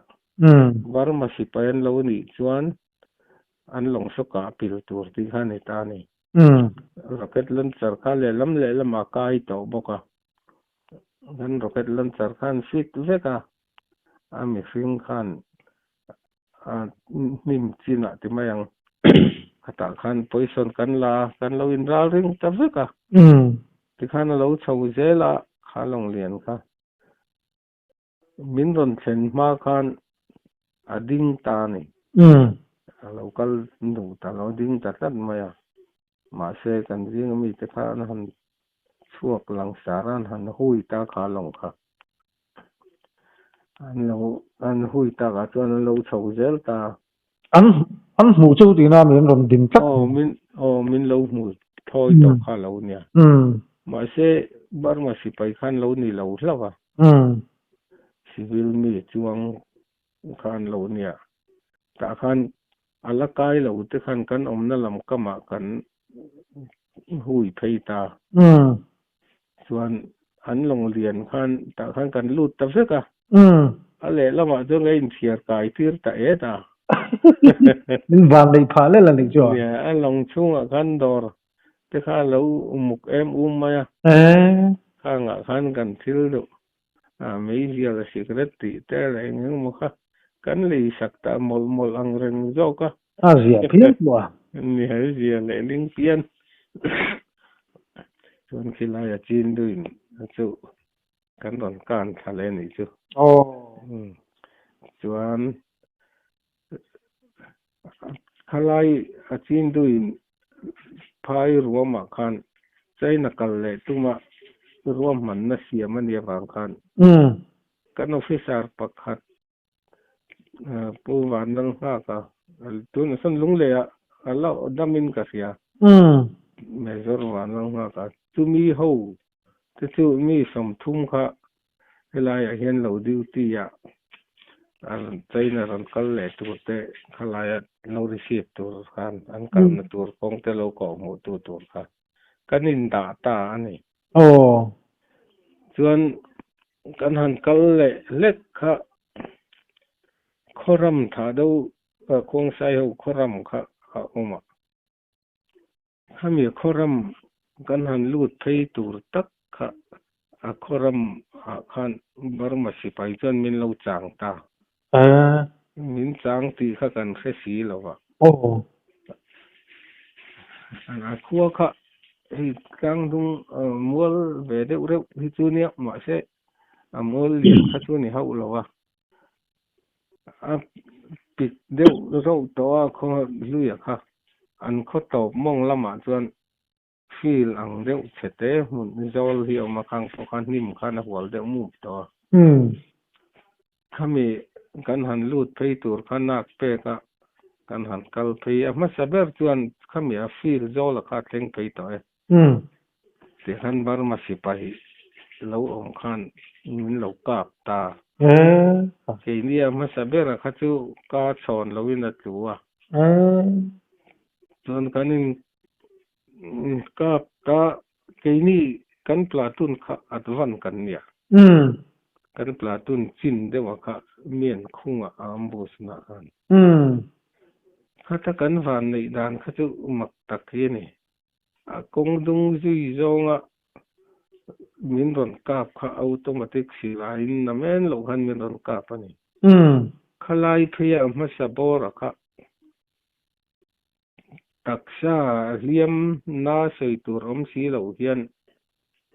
barma si pen lo ni chuan an long soka pil tur ti khan ni ta ni rocket launcher kha le lama kai to boka gan rocket launcher khan fit veka ami fing khan nim china ti mayang khata khan position kan lo in ral ring ta veka ti khan lo chho zela kha long lian kha มินรอนเช่นมาคันอดิ้งตานี่เราก็ดูแต่เราดิ้งจัดนั่นมามาเสกันจริงมีแต่ข้าหันช่วงหลังสารหันหุยตาขาลงค่ะอันหุยตากาจวนเราเฉาเจลตาอันหมูจูดีน่ามีรอนดินทักมินเราหมูทอยตกข้าเราเนี่ยมาเสบาร์มาสิไปขันเรานี่เราเล่าสิวิลมีจวงขันเราเนี่ยตาขันอัลกายเราที่ขันกันอมนั่นลำก็มากันหุยเพยตาส่วนอันโรงเรียนขันตาขันกันลูดตับเสกะอะไรแล้วมาจงไอ้เสียกายที่ตาตามันวางในพาเลยล่ะนี่จ้ะเนี่ยอันลงช่วงกันดอร์ที่ข้าเรามุกมาข้างขันกันทิลดูไม่เสียละสิกระติแต่อะไรเงี้ยมุขกันเลยสักตามอลอังเริงโจกะเสียเพี้ยนว่ะนี่ให้เสียเลยลิงเพี้ยนส่วนขี้ลายจีนด้วยจู่กันตอนการทะเลนี่จู่ส่วนขี้ลายจีนด้วยพายรวมมาคันใจนักเลยตัวมารวมมันน่ะเสียมันเดียบางคันกันออฟฟิศอาร์ปักหัดปูวันดังห้ากะตัวนั้นส่วนลุงเลยแล้วดามินกัสยาไม่จรวันดังห้ากะตัวมีหูตัวมีสมทุมค่ะเวลาอยากเห็นเราดิวตี้อันใจน่ะรันกัลเลยตัวเตะขลายเราได้เสียตัวกันอันกันนตัวคงเตะเราก็หมดตัวค่ะกันนินดาตาอันนี้ส่วนกันหันกัลเลยเล็กค่ะขรำถ้าดูคงใส่หูขรำค่ะอุมาถ้ามีขรำกันหันลูดไปตูรตักค่ะขรำขันบารมาสิไปจนมินเราจางตามินจางตีค่ะกันแค่สีแล้ววะอันขั้วค่ะที่กลางตรงมัวเบเดอุเรที่ตัวเนี้ยมาเสมัวเลี้ยงค่ะตัวนี้เขาแล้ววะปิดเดี๋ยวเราตัวเขาลุยค่ะอันเขาตอบมองละมาจนฟีลอังเดี๋ยวเสร็จเดี๋ยวมันจะเอาเหี้ยมาข้างพวกขันนิ่มขันหัวเดี๋ยวมุดตัวถ้ามีการหันลูดไปตัวขันนักเปกะการหันกัลไปมาสับเบอร์จวนถ้ามีฟีลจะเอาละขาดเล็งไปตัวแต่ขันบาร์มาสิไปเราองขันมันเรากราบตาเฮียนี่มาสับเบอร์ข้าจูกาชอนเราวินาตัวจนกันนี่กราบตาเฮียนี่กันปลาตุนข้าอัดวันกันเนี่ยกันปลาตุนจินเดี๋ยวข้าเมียนคุ้งอัมบูสนากันข้าถ้ากันวันในด้านข้าจูมักตักเฮียนี่กงดุงจุยจงมินรอนกาบข้าอัตโนมัติสิลายนั่นแม่นลูกหันมินรอนกาบนี่ข้าไล่เพียมาสับบอระข้าตักษาเลียมน่าใส่ตัวรำสีเหล่าเฮียน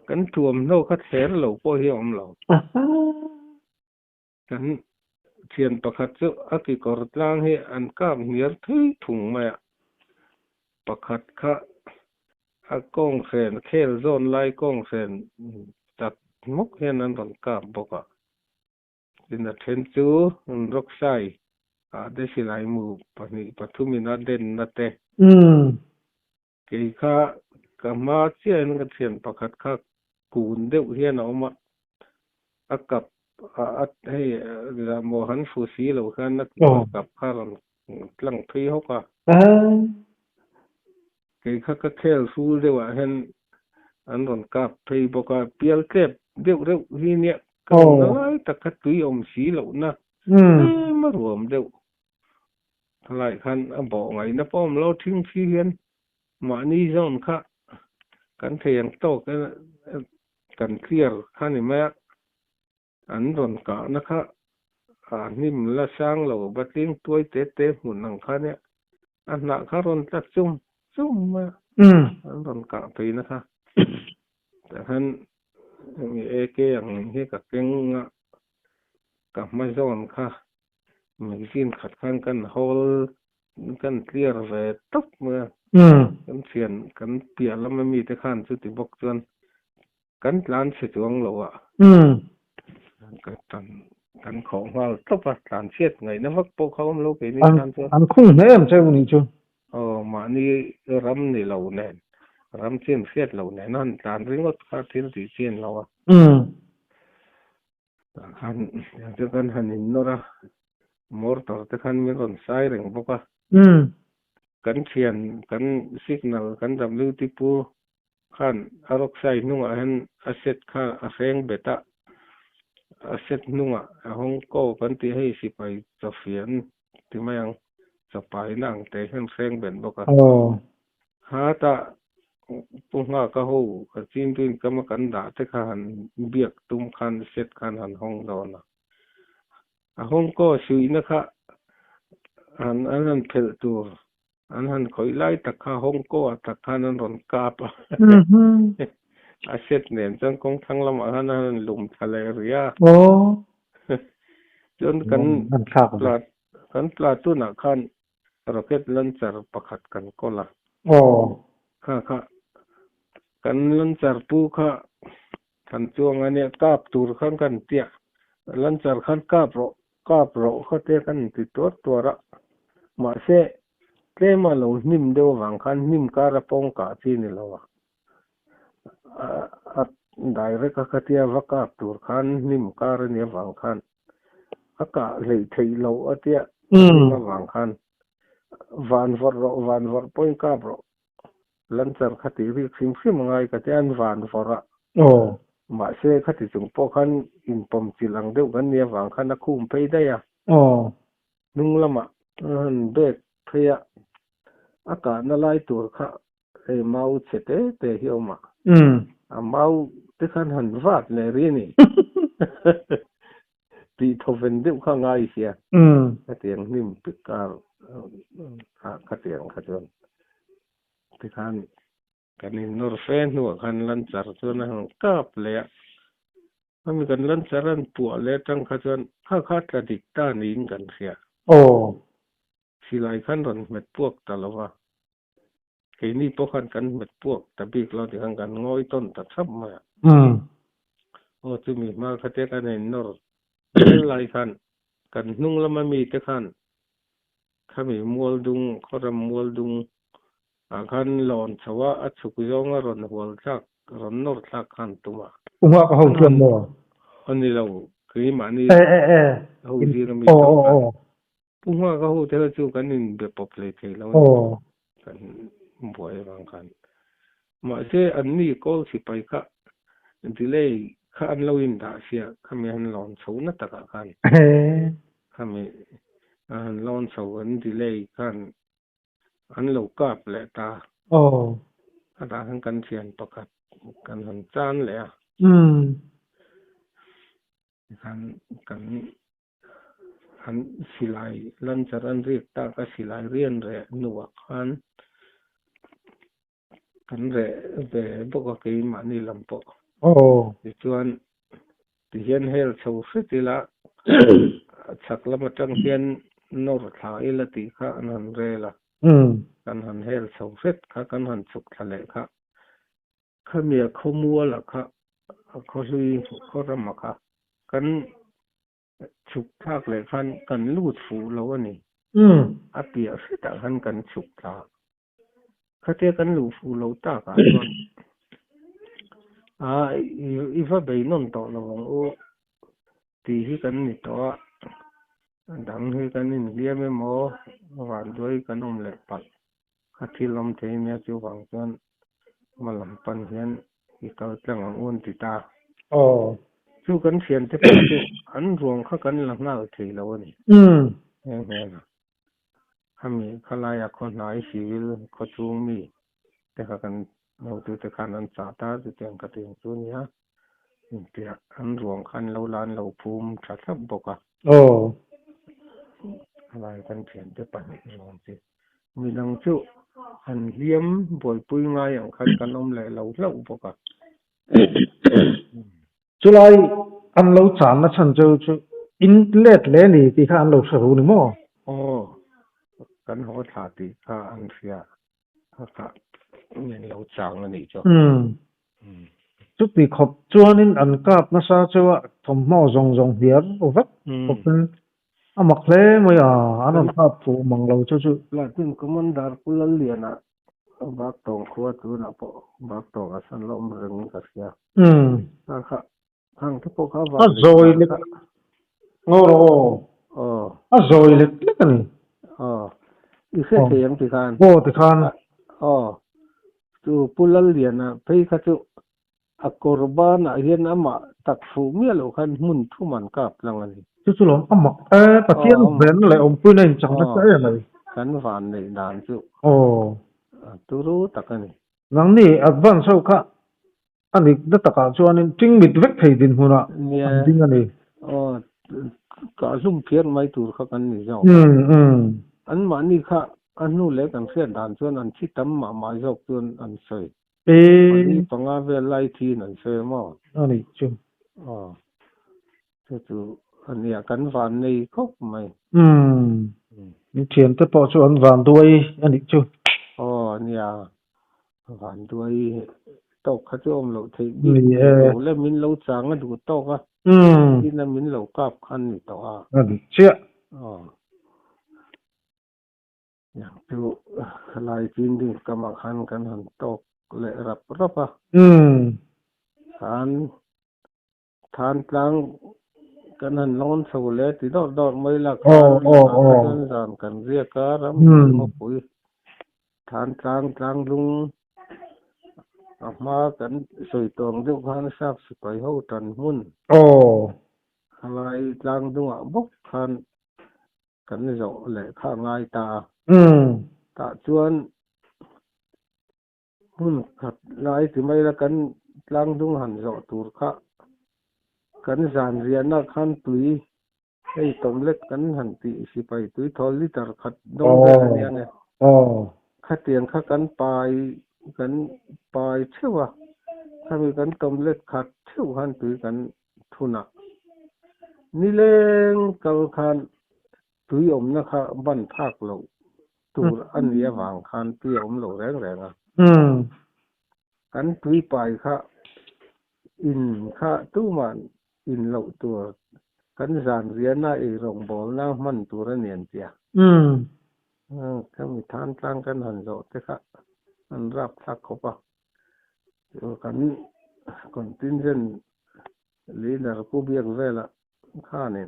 กันถ่วมเราคัดเสรเหล่าพ่อเฮียมเหล่ากันเทียนประคัดเจ้าอกิกอร์ตลางเฮอันกาบเนียร์ทุยถุงมาประคัดข้ากองเซนเคลโซนไล่กองเซนจัดมุกเฮียนันตอนกาบบอกว่าดินเทนจูรักไซเดสิไลมูปนิปทุมินาเดนนัตเตเกี่ยข้ากามาเชียนกันเทียนประคัดข้ากูนเดียวเฮียนออกมาอากับให้ละโมหันฟูซีเหล่ากันนักกับข้าหลังพี่เขาก็เกี่ยข้าก็แค่สู้เดียวเห็นอันตอนกับพี่บอกว่าเปียลเก็บเดียวที่เนี่ยก็น้อยแต่คัดตุยอมสีเหล่านะมารวมเดียวหลายคันบอกไงนะป้อมเราทิ้งที่เรียนมานี่ย้อนค่ะกันเทียงโตกันเคลียร์ข้านี่แม่อันโดนกะนะคะนี่มันละสร้างเราบัดเลี้ยงตัวเตะหุ่นหนังข้าเนี่ยอันหนักข้าโดนจัดจุ่มมาอันโดนกะไปนะคะแต่ท่านมีเอเกอย่างนี้กับเก่ง กับไม่ซ้อนค่ะมีกินขัดขันกันฮอลกันเคลียร์เวทบเมื่อกันเสียนกันเปลี่ยนแล้วไม่มีแต่ขันสุดที่บอกจนกันร้านเสียจวงเราอ่ะกันของว่าตบร้านเสียไงนะว่าพวกเขาไม่รู้เป็นนี่การส่วนอันคุ้งเนี่ยใช่ไหมนี่จูมานี่รำนี่เราเนี่ยรำเสียนเสียเราเนี่ยนั่นร้านเรื่องว่าค่าที่ตีเสียนเราอ่ะขันอย่างที่กันหันอินโนระมอร์ต่อแต่ขันมีคนใส่เรื่องพวกว่ากันเขียนกันสิกนัลกันจำลือติปูขันอารมณ์ใส่นุ่งอันอาเซตข้าอาเซงเบต้าอาเซตนุ่งห้องก็กันที่ให้สิไปจะเฟียนที่ไม่ยังจะไปนั่งแต่เห็นเซงเบนบอกว่าหาตาปุ่งหากะหูจินตุนกรรมกันด่าแต่ขันเบียกตุ้มขันเซตขันหันห้องโดนห้องก็สุยนะคะอันนั้นเพลตัวอันนั้นคอยไล่ตะขาห้องก็ตะขานั้นรอนกาบอาเซตเนี่ยจังคงทั้งลำอันนั้นลุมทะเลเรียจนกันปลาตุนักขันเราเก็ตลันจ์ประคัดกันก็ละค่ะกันลันจ์ปูค่ะทันช่วงอันเนี้ยกาบตูร์ขันกันเตี้ยลันจ์ขันกาบโรเขาเตี้ยกันติดตัวระมาเสเตมาลงนิมเดียววังขันนิมการะปงกาที่นี่แล้วได้เรื่องก็เตี้ยวักกาบตูร์ขันนิมการะเนี่ยวังขันอากาศเลยที่เราเตี้ยมาวังขันวันวอร์ปอยกาบโรลันจ์ขัดที่ริกซิมง่ายก็เตี้ยวันวอร์มาเสขัดที่จงพอขันอินปมจิลังเดียวกันเนี่ยวังขันนักคุ้มไปได้อะนุ่งละมาเด็กเพียอากาศน่าไล่ตัวค่ะเมาเสด็จแต่เหี่ยวมาเมาที่ขันหันวาดเลยเรียนี่ตีทวินเดียวข้างไงเสียขัดเตียงนิ่มปิกาขัดเตียงขัดจนที่ขันกันอินนอร์เฟนหัวขันลันจ์จนหังกาบเลยมันมีกันลันจ์รันปัวเลยจังขัดจนข้าขัดกระดิกตาหนิงกันเสียสิไลขันรอนเม็ดพวกตลอดว่าไอ้นี่พวกขันกันเม็ดพวกแต่บีกเราที่ขันกันง่อยต้นตัดซับมาจะมีมาขัดกันในนอร์ไลขันกันนุ่งแล้วมันมีแต่ขันข้ามีมัวดุงข้ารำมัวดุงขันหลอนชาวอัดสุกยองรอนหัวชักรอนนอร์ชักขันตัวว่าเขาเชื่อมโยงอันนี้เราคือมันนี่เขาดีเรามีปุ่งว่าเขาเทเลจูกันนี่แบบป๊อปเลยทีแล้วกันบ่อยบางครั้งมาเสียอันนี้ก็สิไปค่ะดีเลยข้าอันเราอินดาเซียข้ามีอันหลอนสูนัตตะกันข้ามีอันหลอนสูอันดีเลยกันอันเรากาบแหละตาอันตาทั้งกันเสียนประกาศกันหันจานเลยกันอันสิไลลันจ์รันเรียกตาก็สิไลเรียนเรื่องนัวขันกันเรื่องแบบพวกกินมันนี่ลำปอที่ชวนที่เห็นเฮลชาวสุดละสักละมาจังเห็นนอร์ทาอิลติค่ะนันเรล่ะกันหันเฮลชาวสุดค่ะกันหันสุกทะเลค่ะข้ามีข้อมัวละค่ะข้อลุยข้อรำค่ะกันฉุกทากเลยคันกันลูดฟูแล้ววะนี่อาเปียสิตาคันกันฉุกทากเขาเทียกันลูดฟูแล้วตากันอีฟ้าใบนนต่อระวังโอตีให้กันนี่ต่อดังให้กันนี่เลี้ยไม่หมอหวานด้วยกันอมเล็กปัดข้าที่ลำเทียนจูวังจนมาลำปันเห็นอีกเขาจังอ้วนติตาสู้กันเสียนที่เป็นอันรวงเขากันหลังหน้าถือแล้วนี่แน่ๆนะถ้ามีเขาลายคนไหนชีวิตเขาจูงมีแต่เขากันเราดูแต่ขันอันสาตาจะเตียงกระเตียงตัวนี้เปียอันรวงขันเราลานเราภูมิชัดสับบกอะไรกันเสียนที่เป็นรวงสิมีดังจู่อันเลี้ยมบ่อยปุยง่ายอย่างขันกันอมแหล่เราเล่าบกจุลัยอันเราจานนะฉันจะ in let le ni ti kha an lo saru ni mo kan ho tha ti kha an sia kha men lo chang ani cho chút thì khop chuan in an kap na sa chawa thom mo zong zong hiar ovak khopin amak hle mo ya anon kap pu manglo chu chu la tin commander pulal liana bak tong khuwa tu na po bak tong asan lom reng ka sia kha hang thu po kha wa a zoi le ngoro a zoi le kani ise theyam ti khan ti khan tu pulal liana phei kha chu a korban a hian ama takfu mi lo khan mun thu man kap lang ani chu chu lom amak pathian ben le om pu nei chang na sa mai kan van nei dan chu turu takani nang ni advance so kha ani da taka chuan in ting mit vek thei din huna ding ani ka lum phian mai tur kha kan ni jaw an ma ni kha an nu le kan fian dan chuan an chi tam ma ma jok chuan an sei ani panga ve lai thi nan se mo ani chu chu ania kan van nei khop mai ni thian te po chu an van duai ani chu ania van duai tộc khá chứ ông lẩu thấy biết lẩu là mình lẩu trắng là đủ tộc á đi là mình lẩu cạp khăn thì tộc chưaอย่างที่ลายจริงดิกำลังหันกันหันตกเละรับอ่ะทานกลางกันหันร้อนสูเละที่ดอดไม่ละกันสานกันเรียกการมาปุ๋ยทานกลางลุงมากันสวยตรงทุกขันทราบสิไปหูตันหุ่นอะไรกลางดวงบกขันกันโจเละข้างไงตาชวนหุ่นขัดลายสิไม่ละกันกลางดวงหันโจตูร์ข้ากันสานเรียนนักขันตุยให้ตมเล็กกันหันตีสิไปตุยทอลิตรขัดดงเรื่องนี้ไงขัดเตียงขัดกันไปเชื่อว่าถ้ามีกันตมเล็กขัดเชื่อหันตุยกันทุนักนี่เล่งกังคันตุยอมนะคะบันภาคเราตัวอันนี้วางคันตุยอมเราแรงอ่ะกันตุยไปค่ะอินค่ะตู้มันอินเราตัวกันสานเรียนน่าเอรงบอลน่ามันตัวเนียนเสียถ้ามีทานกลางกันหันโจเถอะค่ะอันรับทักเขาปะกันคนทิ้งเส้นลีนร์กูเบียกเวละข้าเนี่ย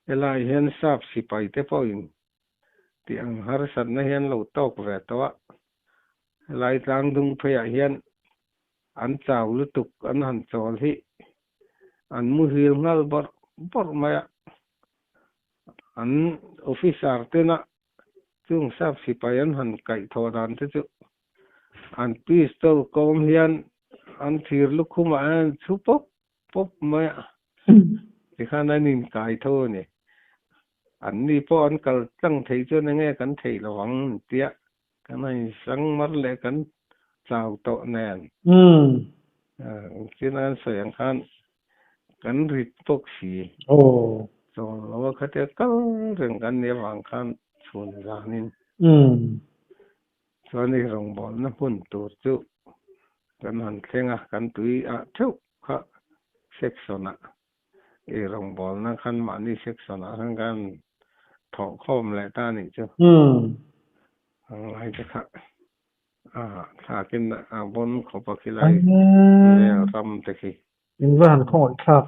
เวลาเห็นทราบสิไปเตปอยที่อังหารสัตว์เห็นเราตอกเวตัวลายกลางดุงเพียเห็นอันเจ้าลุตุกอันหันโจที่อันมุฮิลงัลบอร์มาอันออฟฟิศอาร์เตนะจึงทราบสิไปอันหันไก่ทอดานที่จุอันปีสโตกอมเฮียนอันทีร์ลุกขึ้นมาอันชุบป๊บมาที่ข้านั้นนินไก่ทอเนี่ยอันนี้พออันกัลตั้งที่จนยังไงกันที่ระวังเตี้ยกันให้สังมัดเลยกันเจ้าโตแน่นที่นั้นเสียงขันกันริดปกสีจนเราว่าเขาจะกัลเรื่องกันเนี่ยวางขันชวนจานินส่วนนี้รองบอลนะพุ่นตัวจุกันหันเสียงกันตุยเท่าค่ะเซ็กซ์นะรองบอลนะขันมานี่เซ็กซ์นะทั้งกันถอดข้อมและตานี่จ้ะอะไรจะค่ะถ้ากินบนขอบกิไลแล้วรำตะกี้อินว่าหันข้อคาบ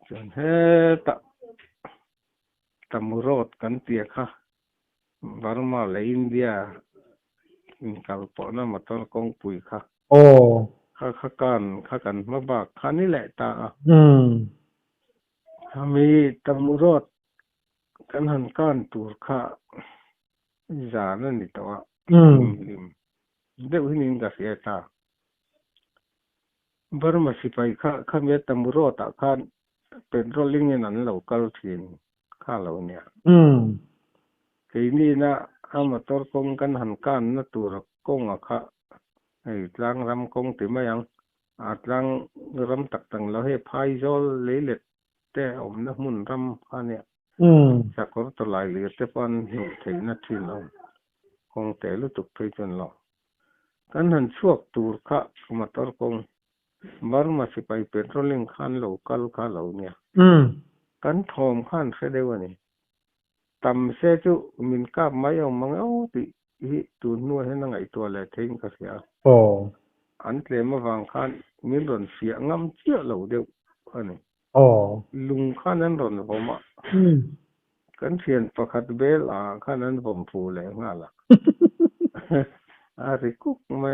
ส่วนเฮตำรวจกันเตียค่ะบาร์มาเลยอินเดียกับปอนะมาตอนกองปุ๋ยค่ะข้ากันมาบักข้านี่แหละตาถ้ามีตำรวจกันหันก้านตัวค่ะจานั่นนี่ตัวเดี๋ยวนี้ก็เสียตาบาร์มาสิไปข้ามีตำรวจข้าเป็นโรลลิ่งนั้นเราก็ทีนข้าเราเนี่ยทีนี้นะอามาตอร์กงกันหันก้านนะตัวกงอะค่ะไอ้ล้างรำกงติไม่ยัง อาจรังรำตักตังเราให้พายโจลเล็ดแต่อมนะมุนรำข้าเนี่ยจากก็ตัวลายเหลือแต่ปอนหิวถึงนาทีเราคงแต่รู้ตุกไปจนเรากันหันช่วงตูร์ข้ามาตอร์กงบาร์มาสิไปเป็นโรลิงขันโลกัลข้าเราเนี่ยกันทอมขันเสด็จวันนี้ตำเสจุมินกาไม่เอามังเอาติฮิตูนัวให้นั่งไอตัวเลยทิ้งก็เสียอันเตลมาฟังขันมีรอนเสียงำเชี่ยเราเดียวอันนี้ลุงขันนั้นรอนผมอ่ะกันเสียนประคัดเบลขันนั้นผมฟูเลยง่ายละอาริกุกมา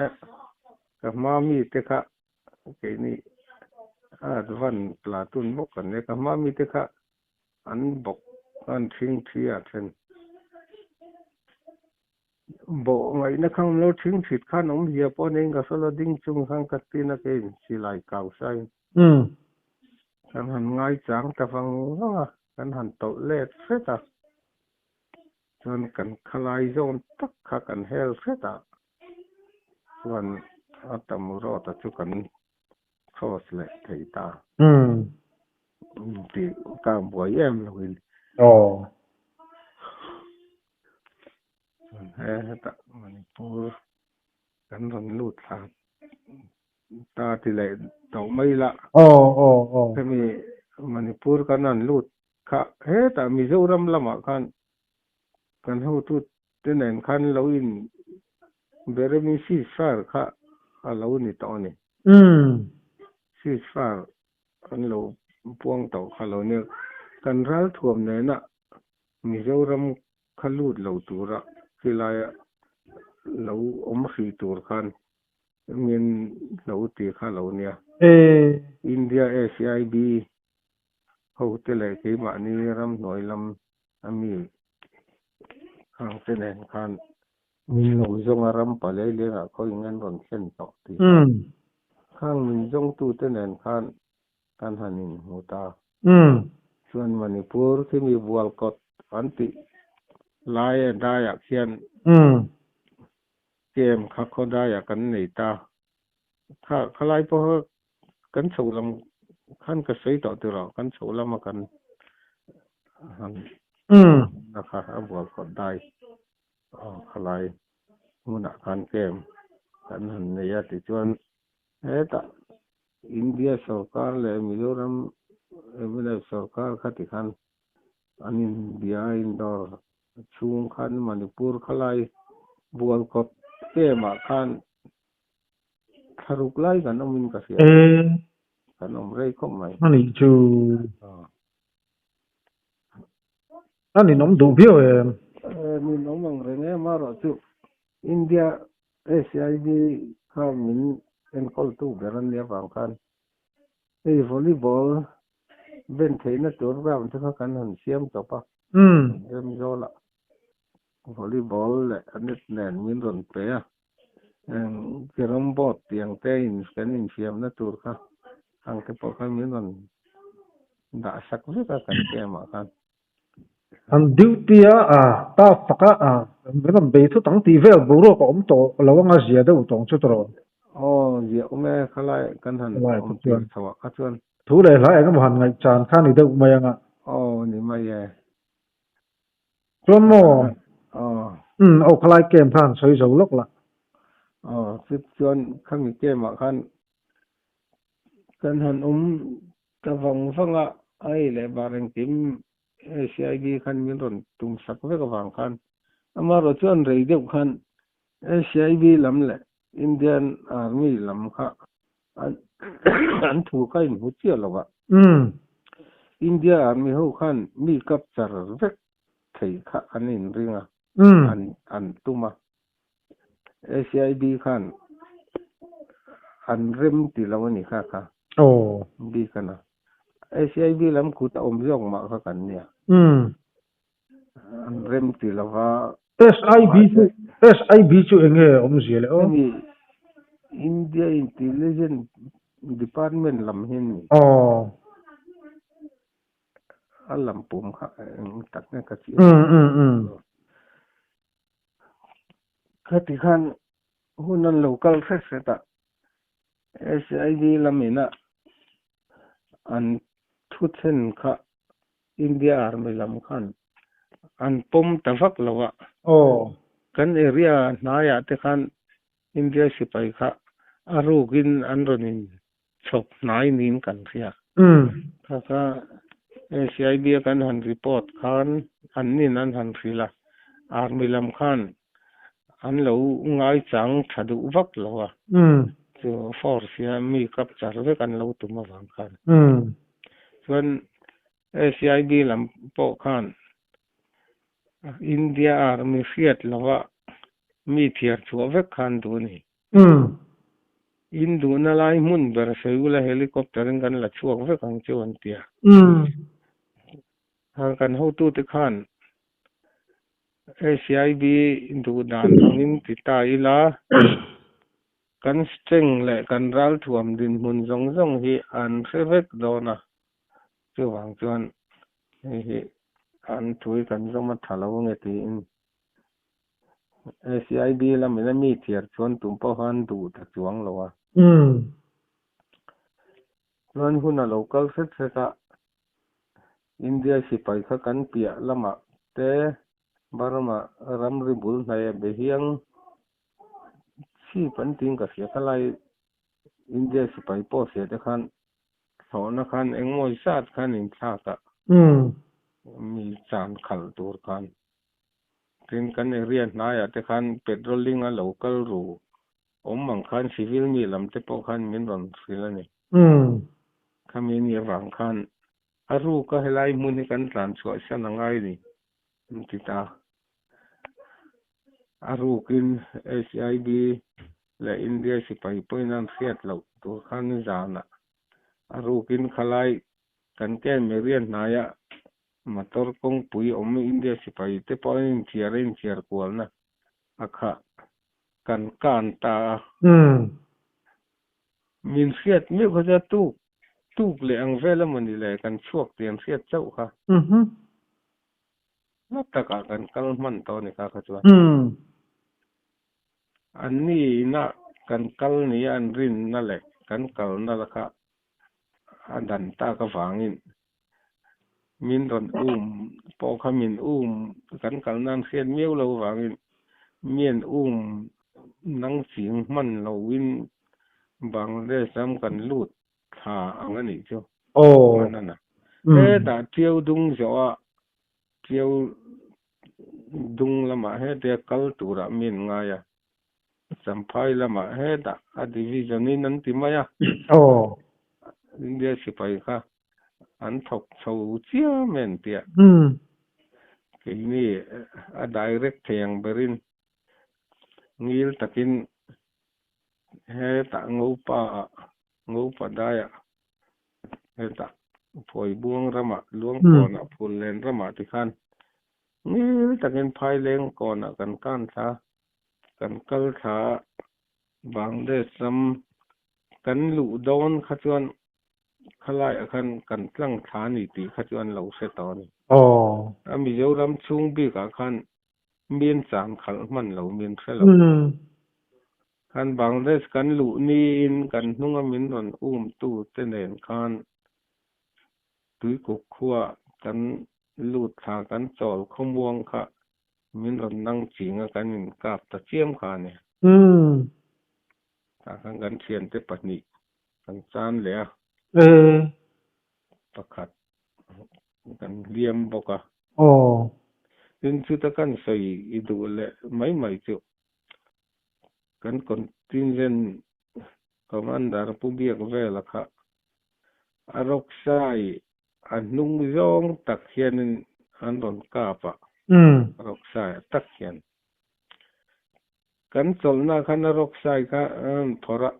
กับมามีเตคะแค่นี้วันปลาตุนบกกันเนี่ยกับมามีเตคะอันบกอันทิ้งเทียเช่นบอกไงนะครับเราทิ้งผิดข้านมเหียปอนเองก็สละดิ้งจุงข้างกัดตีนักเองสิไหลเก่าใช่กันหันง่ายจังแต่ฟังว่ากันหันโตเล็ดเสียตาจนกันคลายโจนตักขักันเฮลเสียตาส่วนอัตมุรอตจุกันโคสเละไทตาที่กางบัวแย้มเลยเฮ้ยตามันพูดกันรอนลูดขาตาที่ไหนเต่าไม่ละถ้ามีมันพูดกันนั่นลูดขาเฮ้แต่มีเจ้ารำละมากันหูทุดเต้นแขันเราอินเบรมีซีสฟาร์ค่ะเรานี่ตอนนี้ซีสฟาร์อันเราพวงเต่าค่ะเราเนี่ยกันรัลถ่วมเนี่ยนะมีเจ้ารำขลุดเราตัวละคือไรเราอมสีตัวกันเงินเราตีค่ะเราเนี่ยอินเดียSCIBเขาเตะเลยที่มานี่รำหน่อยลำมีข้างเส้นแห่งคันมีหนูจงอารมณ์ไปเลยเลยอ่ะเขาอย่างนั้นรอนเส้นต่อตีข้างมีจงตู้เส้นแห่งคันการหันินหูตาส่วนมณีปูร์ที่มีบัวกดอันติลายได้อยากเขียนเกมขับเขาได้อยากกันหนีตาถ้าขลายพอกันสูลำขั้นกระสีต่อตัวเรากันสูลำมากันหันนะคะบัวกดได้ขลายมุนักการเกมกันหันในยาติจวนตาอินเดียสกาลเลยมิโซรัมไม่ได้สกาลขัดขันอันอินเดียอินดอร์ช่วงขันมณีปูร์ขลายบัวกดเกมขันทารุกไล่กันน้องมินกษีกันน้องเรย์ก็ไม่นี่จูนี่น้องดูเบี้ยวนี่น้องมังเรงมาหรอจูอินเดียSCIBข้ามินเป็นคนตู้เบรันเดียฟังกันวอลเลย์บอลเป็นเทนนิสตัวเราที่เขากันหันเสียมจบปะเริ่มโยละวอลเลย์บอลแหละอันนี้แน่นมินรอนเปียเกี่ยมบอดเตียงเตยน์กันอินเสียมนะตัวค่ะทางที่พวกเขามินรอนด่าสักเรื่องกันเกี่ยมกันอันดิวตีตาสักไม่ต้องไปทุกตั้งทีเวลบุรุษก็อมโตเราว่าเสียได้อุตองชุดรอเดี๋ยวแม่ขลายกันหันอมตีสวัสดิ์ชวนทุเรศหลายก็มาหันไงจานข้านี่ได้มายังนี่ไม่แย่จนโมเอาคลายเกมผ่านสวยสวยลกละสิบชวนข้ามีเกมขันกันหันกระฟังไอ้เลยบาร์เองทีมSCIBขันมีรอนตุงสักเวกฟังขันอามาเราชวนเรียดขันSCIBลำเลยอินเดียนอาร์มีลำค่ะอันถูกใครหัวเชี่ยวหรอวะอินเดียอาร์มีหัวขันมีกับจารเวกไทยค่ะอันนี้เรื่องอันตุมาSCIBขันอันเริ่มตีเราวันนี้ค่ะดีกันนะSCIBลำขุดอมย่องมาค่ะกันเนี่ยอันเริ่มตีเราว่า SIB จู่เองอมเสียเลยมีอินเดียอินเทลเจนต์ดีพาร์ตเมนต์ลำเห็นอันลำปุ่มค่ะตักเนี่ยกระชิบคติขันหุ่นนั่นโลกัลเฟสต์ SID ละมินะอันทุเช่นค่ะอินเดียอาร์ไม่ลำคันอันปมตะฟักละวะโอ้กันเอเรียนายาเตคันอินเดียสิไปค่ะอารูกินอันรนินชกนายนินกันเสียค่ะค่ะ SID กันหันรีพอร์ตคันอันนี้นั้นหันสิละอาร์ไม่ลำคันอันเราง่ายจังถ้าดูวักละวะคือฟอร์เสียมีกับจารเวกันเราตุมาวังคันส่วน SID ลำโปคันอินเดียอาร์มีเฟียดละวะมีเทียร์ชัวเวคันดูนี่อินดูนั่นไล่มุนเบอร์เซอุลาเฮลิคอปเตอร์กันละชัวเวคันเจวันเตียทางกันเขาตู้ติคัน ACIB อินดูดานทางอินติตาอิลากันสเต็งและกันรัลทวมดินมุนซงซงฮีอันเซเวกโดนะเจ้าหวังจวนฮีอันถุยกันซงมาทะเลาะเงตีอิน ACIB ละมันมีเทียร์ชวนตุ่มพอหันดูตะจวงละวะส่วนหุ่นเราก็เสร็จเสร็จอินเดียสิไปข้ากันเปียละมาเตะบารมารำริบุลในเบียงชีพันติงกับเสียทลายอินเดียสิไปโปเสียแต่คันสอนคันเอ็งมวยซาดคันอินชากะมีจานขัลตัวคันถึงกันเรียนนายแต่คันเปโตรลิงอ่ะเราก็รู้มังคันซีวิลมีลำเตปคันมินรอนสิละนี่ขมินยวังคันอารูก็ให้ไล่มุนิกันตรานสวยสนังไงนี่ติตาอารูกิน SIB และอินเดียสิไปไปนั่นเสียดเราตัวคันจานะอารูกินขลายกันแก้เมเรียนนายะมาตอร์กงปุยอินเดียสิไปเตปอินเทียร์กวลนะอาคากันการตามินเสียดไม่เขาจะตู้เลยอังเวลมันนี่แหละกันช่วงเตรียมเสียดเจ้าค่ะนับตะกากันกัลมันตอนนี้ค่ะครับว่าอันนี้นะกันกัลนี่อันรินนั่นแหละกันกัลนั่นแหละค่ะอันดันตากระฝังอินมินรอนพอขมินกันกัลนั่นเสียดเมียวเราฝังอินเมียนนังสิงมันเราวินบางได้ซ้ำกันลูดขาอันนี้เจ้านั่นน่ะแต่เที่ยวดุงจะว่าเที่ยวดุงละมาให้เด็กกัลตุระมีนไงอ่ะสัมภาระมาให้แต่อดีวิจนี้นั่นที่มาอ่ะอินเดียสิไปค่ะอันทกเสาเจียเมนเตียทีนี้direct เทียงเบรินงิลตะกินให้ตะงูป่าได้อ่ะให้ตะพอยบวงระมาล้วงก่อนอ่ะพูนเลนระมาที่ขันนี่ตะกินพายเลงก่อนอ่ะกันก้านซากันกัลซาบางเดซัมกันหลุดอนขจวนขลายกันตั้งฐานิติขจวนเหล่าเสตอนมีเจ้ารำชุงบีกับขันเมียนสามขันมันเหล่าเมียนเสลาขันบางเดสกันหลุนีนกันนุ่งมินนนตู้เตนเนขันตุยกุกขัวกันหลุดขากันจอลขมวงค่ะมินนนนั่งจิงกันกับตะเจียมขาเนี่ยกันเชียนเตปนิกันจานเหลียประคัดกันเลียมบอกว่าถึงสุดกันใส่อีดูเลยไม่จุกันคนทิ้งเล่นคอมมานดาร์ผู้เบียกเวลค่ะอารมณ์ใส่อันนุ่งยองตักเขียนอันโดนกาปะอารมณ์ใส่ตักเขียนกันสนนะขันอารมณ์ใส่ค่ะพอละ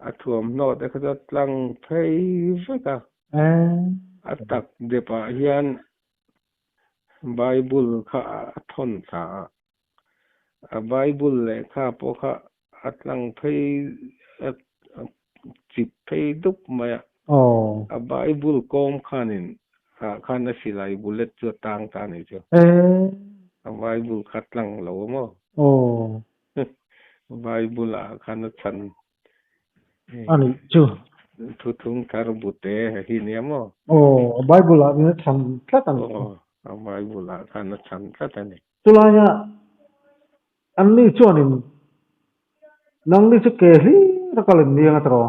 อัฐวมโนดเด็กจะตั้งเพย์ฟะอัตักเดปะเฮียนไบเบิลค่ะทนสาไบเบิลเลยค่ะพวกค่ะอัตั้งเพย์จิบเพย์ดุกมาไบเบิลกอมขันินขันสิไลบุลเลตจะต่างกันนี่เจ้าไบเบิลขัดลังเหลวมั้งไบเบิลขันฉัน อันนี้จู่ thu thung karubute hi niamo โอ้ไบเบิลอ่ะเนี่ยฉันแค่ตั้ง amai bula kana chan katani ตุลาเนี่ยอันนี้ชวนนี่นังนี่จะเกลี่รักเล่นเลี้ยงตลอด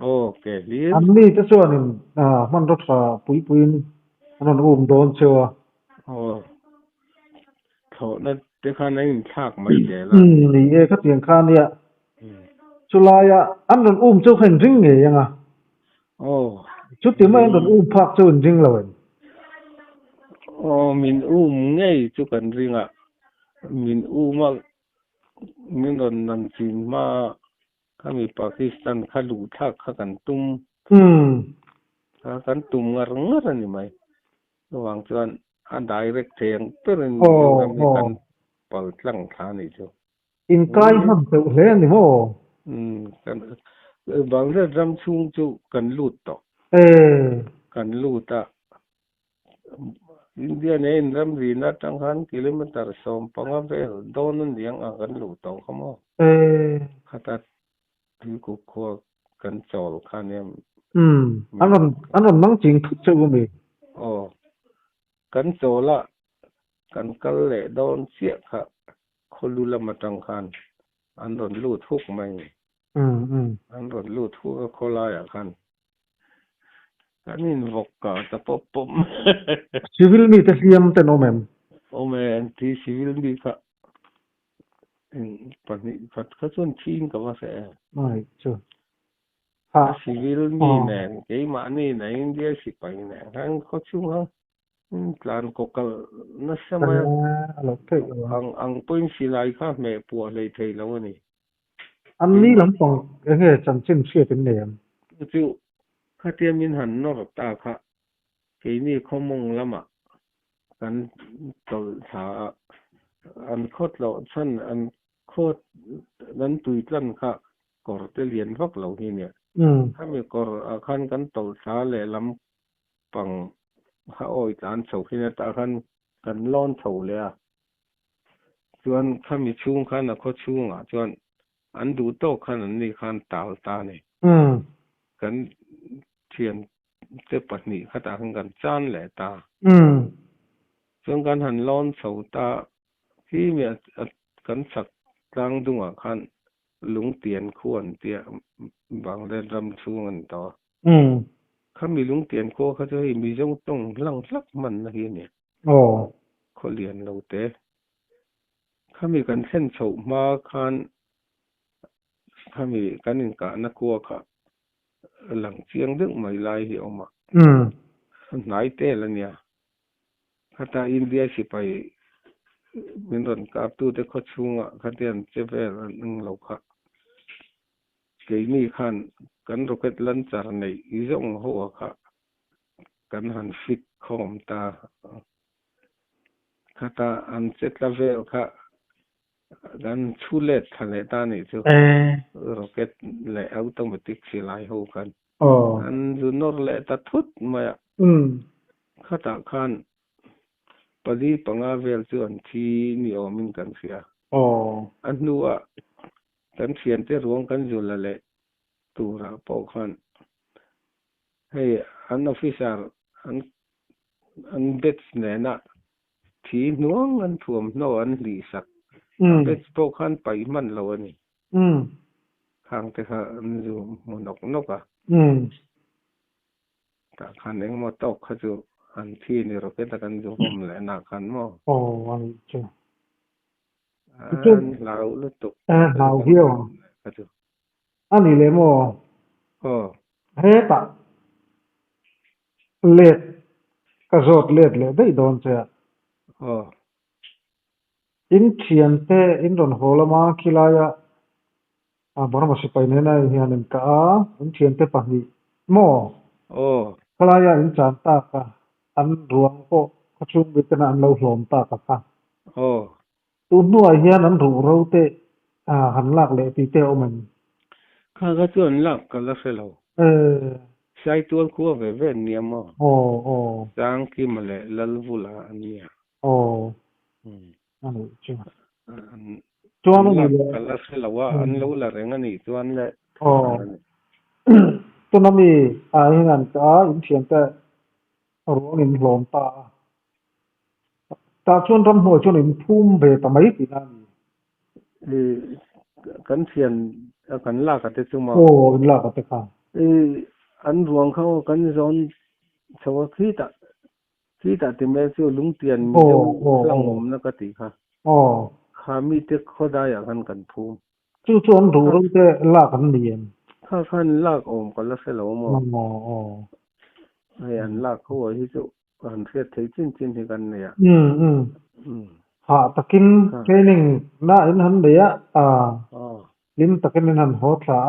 okay lir อันนี้จะชวนนี่มันรถปุยนี่อันนั้นโดนเชียว oh tho na te khana in thak mai de la นี่เขาเตียงข้าเนี่ยตุลาเนี่ยอันนั้นเจ้าเห็นจริงไงยังอ่ะ oh ชุดที่ไม่อันนั้นพักเจ้าเห็นจริงเลย min ngay chu kan ringa min ma min don nan chin ma kami Pakistan khalu thak khakan tum kan tum ngar ni mai wang chuan a direct theng perin kami kan pal tlang tha ni chu อินไกลมันเตะเล่นนี่โห kan bang re ram chung chu kan lut to กันลูตะอินเดียเนี่ยเริ่มรีนัดตั้งหันกิโลเมตรสองปังอาเวลโดนนั่นเลี้ยงกันลูตองเขามาขัดที่กุกขัวกันจอลคันเนี่ยอันนั้นนั่งจริงทุกเจ้าก็มีกันจอละกันกันเละโดนเสียค่ะคนรู้ละมาตั้งหันอันโดนลูทุกไหมอันโดนลูทุกก็คนละอย่างกันอันนี้วกกาตะปบปม civilมีแต่เสียมแต่โนแมนโอแมนที่ civil มีค่ะปัจจุบันเขาส่วนทิ้งกับว่าเสียไม่ใช่civil มีแน่กี่มานี่ในอินเดียสิไปแน่ทั้งเขาช่วงกลางก็กนั่นใช่ไหมอังเป็นสิไลค่ะแม่ปัวเลยเทแล้วนี่อันนี้ลำปองยังไงจันเช่นเชื่อเป็นเนียมจู่ข้าเทียมมินหันนอกตาค่ะกี่นี่เขามองละมากันตัวสาอันโคตรเราชั้นอันโคตรนั้นตุยจันค่ะก่อจะเรียนพวกเราที่เนี่ยถ้ามีก่อขั้นกันตัวสาเลยลำปังข้าอ้อยจานเสาที่เนี่ยตาขั้นกันล้อนเสาเลยอ่ะส่วนข้ามีช่วงขั้นนะเขาช่วงอ่ะส่วนอันดูโตขั้นอันนี้ขั้นตาเนี่ยกันเทียนเจ็บปัดนี่ข้าตากันจานแหละตาส่วนการหันล้อนเสาตาที่มีกันสักกลางดวงขันลุงเตียนควรเตียบางได้รำชูกันต่อเขามีลุงเตียนโคเขาจะให้มีจงต้องลังลักมันนะที่เนี่ยเขาเรียนเราเตะเขามีกันเส้นโฉมมาคันเขามีกันอินกะนักกัวค่ะหลังเชียงดึกไม่ไล่ออกมาไหนเตะละเนี่ยถ้าตาอินเดียสิไปมินรอนกับตู้เด็กเขาช่วงอ่ะเขาเรียนเจ็บแผลนึงเราค่ะเกี่ยนี่ขันกันเราเกิดลันจารในอีจงหัวค่ะกันหันฟิกคอมตาข้าตาอันเจ็ดละเวลค่ะกันชูเล็ดทะเลตานี่เจ้าเราเกิดเละออโตเมติกสิไลหัวกันอันจูนอร์เละตัดทุดมาข้าตาขันปดีปังอาเวลส่วนที่นี่อมินกันเสียอันนู้อ่ะกันเขียนที่รวมกันอยู่ละเลยตัวเราปอกขันให้อันออฟฟิศอันเบ็ดเนี่ยนะที่น้องอันถ่วมน้องอันหลีสักเบ็ดปอกขันไปมันเราอันนี้ข้างแต่ข้าอันอยู่มันนกอ่ะแต่ขันเองมาตกเขาจะอันที่นี่เราเป็นกันอยู่ผมแหละนักขันมั้งอันนี้เราลุตุกเราเที่ยวอันนี้เลยมั้งเฮ้ตาเล็ดกระโดดเล็ดเลยได้โดนเสียอินเทียนเตอินโดนโฮลมาคิลายะบางวันสิไปเนี่ยนะเฮียนิมกาอินเทียนเตปะนี่มั้งคลายะอินจานตากะอันรวงก็เขาช่วงวิจารณ์เราหลอมตากะตัวนู้นเฮียนั้นรู้เราเตหันหลักเลยตีเตอมันข้าก็ชวนหลักกันแล้วเสร็จแล้วใช้ตัวคู่เว่นเนี่ยมั้งจางกิมาเลยลัลบุลาอันนี้อันนี้จริงจวนนี่กันแล้วเสร็จแล้วว่าอันรู้ละเรื่องอันนี้จวนเลย ตัวนั้นมีงานก็อินเทียนแต่รู้อินหลอมตาชวนทำหัวชวนอินพุ่มเบตไม่ปีนั้นกันเทียนกันลากกันที่มาโอ้อินลากัตะกันอันรวงเขากันย้อนชาวขี้ตาที่แม่เสียวลุงเตียนมีเจ้าหลังผมนักติค่ะข้ามีเด็กเขาได้อย่างกันภูมิจู่ชวนถูรู้แต่ลากันเรียนข้าขันลากอมกันแล้วเสร็จแล้วมั้งไอ้อันลากเขาว่าที่จะอันเสียที่จริงที่กันเนี่ยตะกินเทรนนิ่งน่าอินหันเดียลิ้นตะกินอินหันหัวขา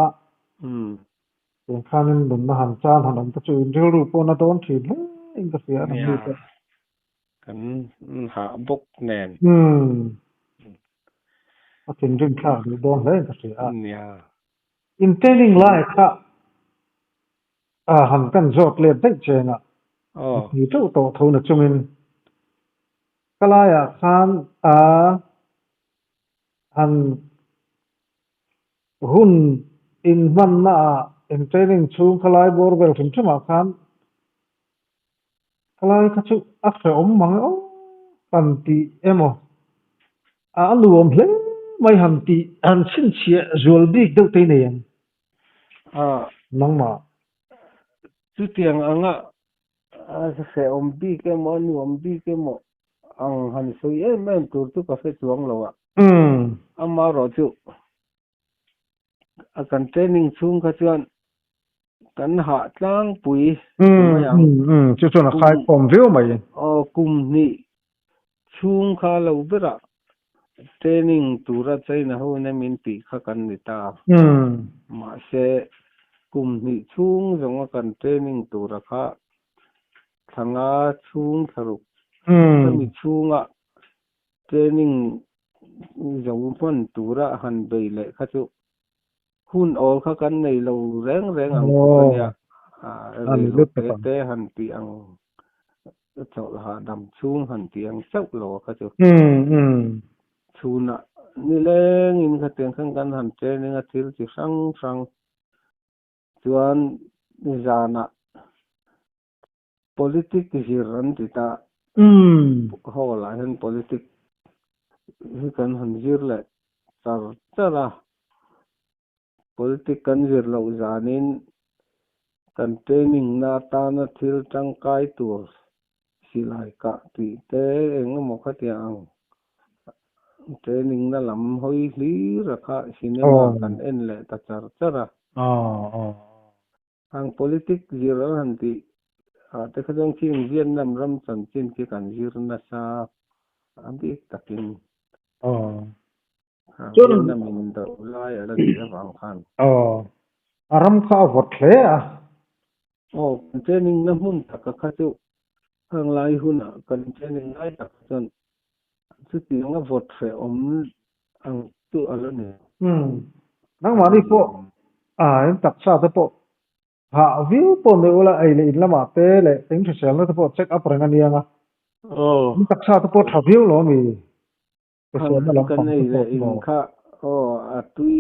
เป็นข้านินดุนหันจานหันตะจูนเรื่องรูปปนตัวนี้เลยอินก็เสียทั้งนี้กันหาบกแนนถึงเรื่องข้าวดูโดนเลยก็เสียอินเทรนนิ่งไล่ค่ะหันกันจอดเลียนได้เจงอยู่เจ้าโตทุนจุมินก็ไล่ขันหันหุ่นอินมันน่ะอินเทรนนิ่งชูก็ไล่บอร์เบลถึงจุมาขันก็ไล่ก็ชูอักเสบมังปันตีมอันรวมเลยไม่หันตีหันสิ้นเชียจวลบีกดูตีเนี่ยน้องมาจุดที่อังเสียบีกมอนวมบีกมอังหันสุยแม่ตัวตุกาเฟจวงเรามารอจุกันเทรนนิ่งชุ่มขจรกันหาตั้งปุ๋ยจุดส่วนใครผมวิวไหมกุมนี่ชุ่มข้าเราเบระเทรนนิ่งตัวรัชนะหัวเนี่ยมินปีข้ากันนิตามาเสกุมนี่ชุ่มจงกันเทรนนิ่งตัวรักข้าทั้งชุ่มทะลุถ้ามีชุ่มเทรนนิ่งจงพันตัวระหันไปเลยข้าจุหุ่นออกข้ากันในเราแรงอังคนเนี่ยเตะหันตีอังเจ้าหาดำชุ่มหันตีอังเจ้าหล่อข้าจุชูน่ะนี่แหละอินข้าเตียงข้างกันหันเจนี่งาทิลจิสังจวนนิจานะ politik jiran kita holahan politik kan hanjir le cara politik kan jir lo zanin kan training na ta na thil tangkai tur silai ka ti te eng mo khatiang training na lam hoi hli rakha cinema kan en le ta cara ang politik jiran hantiแต่เขาต้องชิงเวียนน้ำรำสันจินที่กันยืนนะซาอันที่ตักินจนน้ำมันตัวลายอะไรที่จะฟังคันอารมณ์ข้าวหดเลยเจนิงน้ำมันตักข้าจุข้างลายหุ่นกันเจนิงลายตักจนสุดที่งั้นหดเลยอังตัวอะไรเนี่ยนั่งมาดิพวกตักซาตะพวกวิวปนเดอละไอ้เลยอินละมาเตะเลยถึงจะเสร็จแล้วตะพอเช็คอัพเรื่องนี้ยังนี่ตักซาตะพอทวิวหรอมีก็ส่วนนั้นกันเลยอินค่ะตุย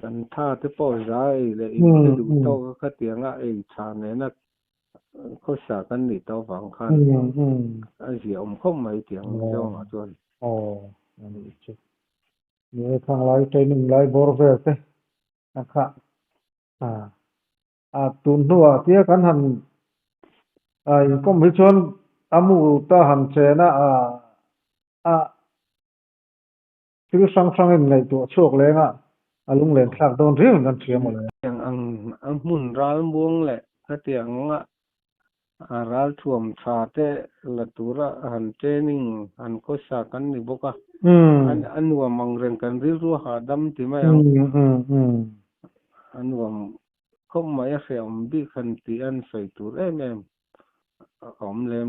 กันท่าตะพอใจเลยอินจะดูโตก็เตียงไอ้ชาเนี่ยนะเขาสากันนี่ตัวฟังคันไอ้เสียมเขาไม่เตียงเจ้ามาจนนี่ข้างไลท์เทรนนิ่งไลท์บอร์เวอร์เตนะครับตุนตัวเที่ยกันหันก็ไม่ชวนอามูตาหันเชนะที่สังเงินตัวโชคเลยลุงเล่นสักโดนเรื่องกันเสียหมดเลยอย่างอังมุนร้านบวงแหละก็เตียงร้านถ่วมชาเตละตัวละหันเจนิงหันก็สากันนี่บอกว่าอันว่ามังเรียนกันริ้วหาดำที่ไม่อันว่าเขาไม่เสียมบีคันตีอันใส่ตัวแม่อมเล่ม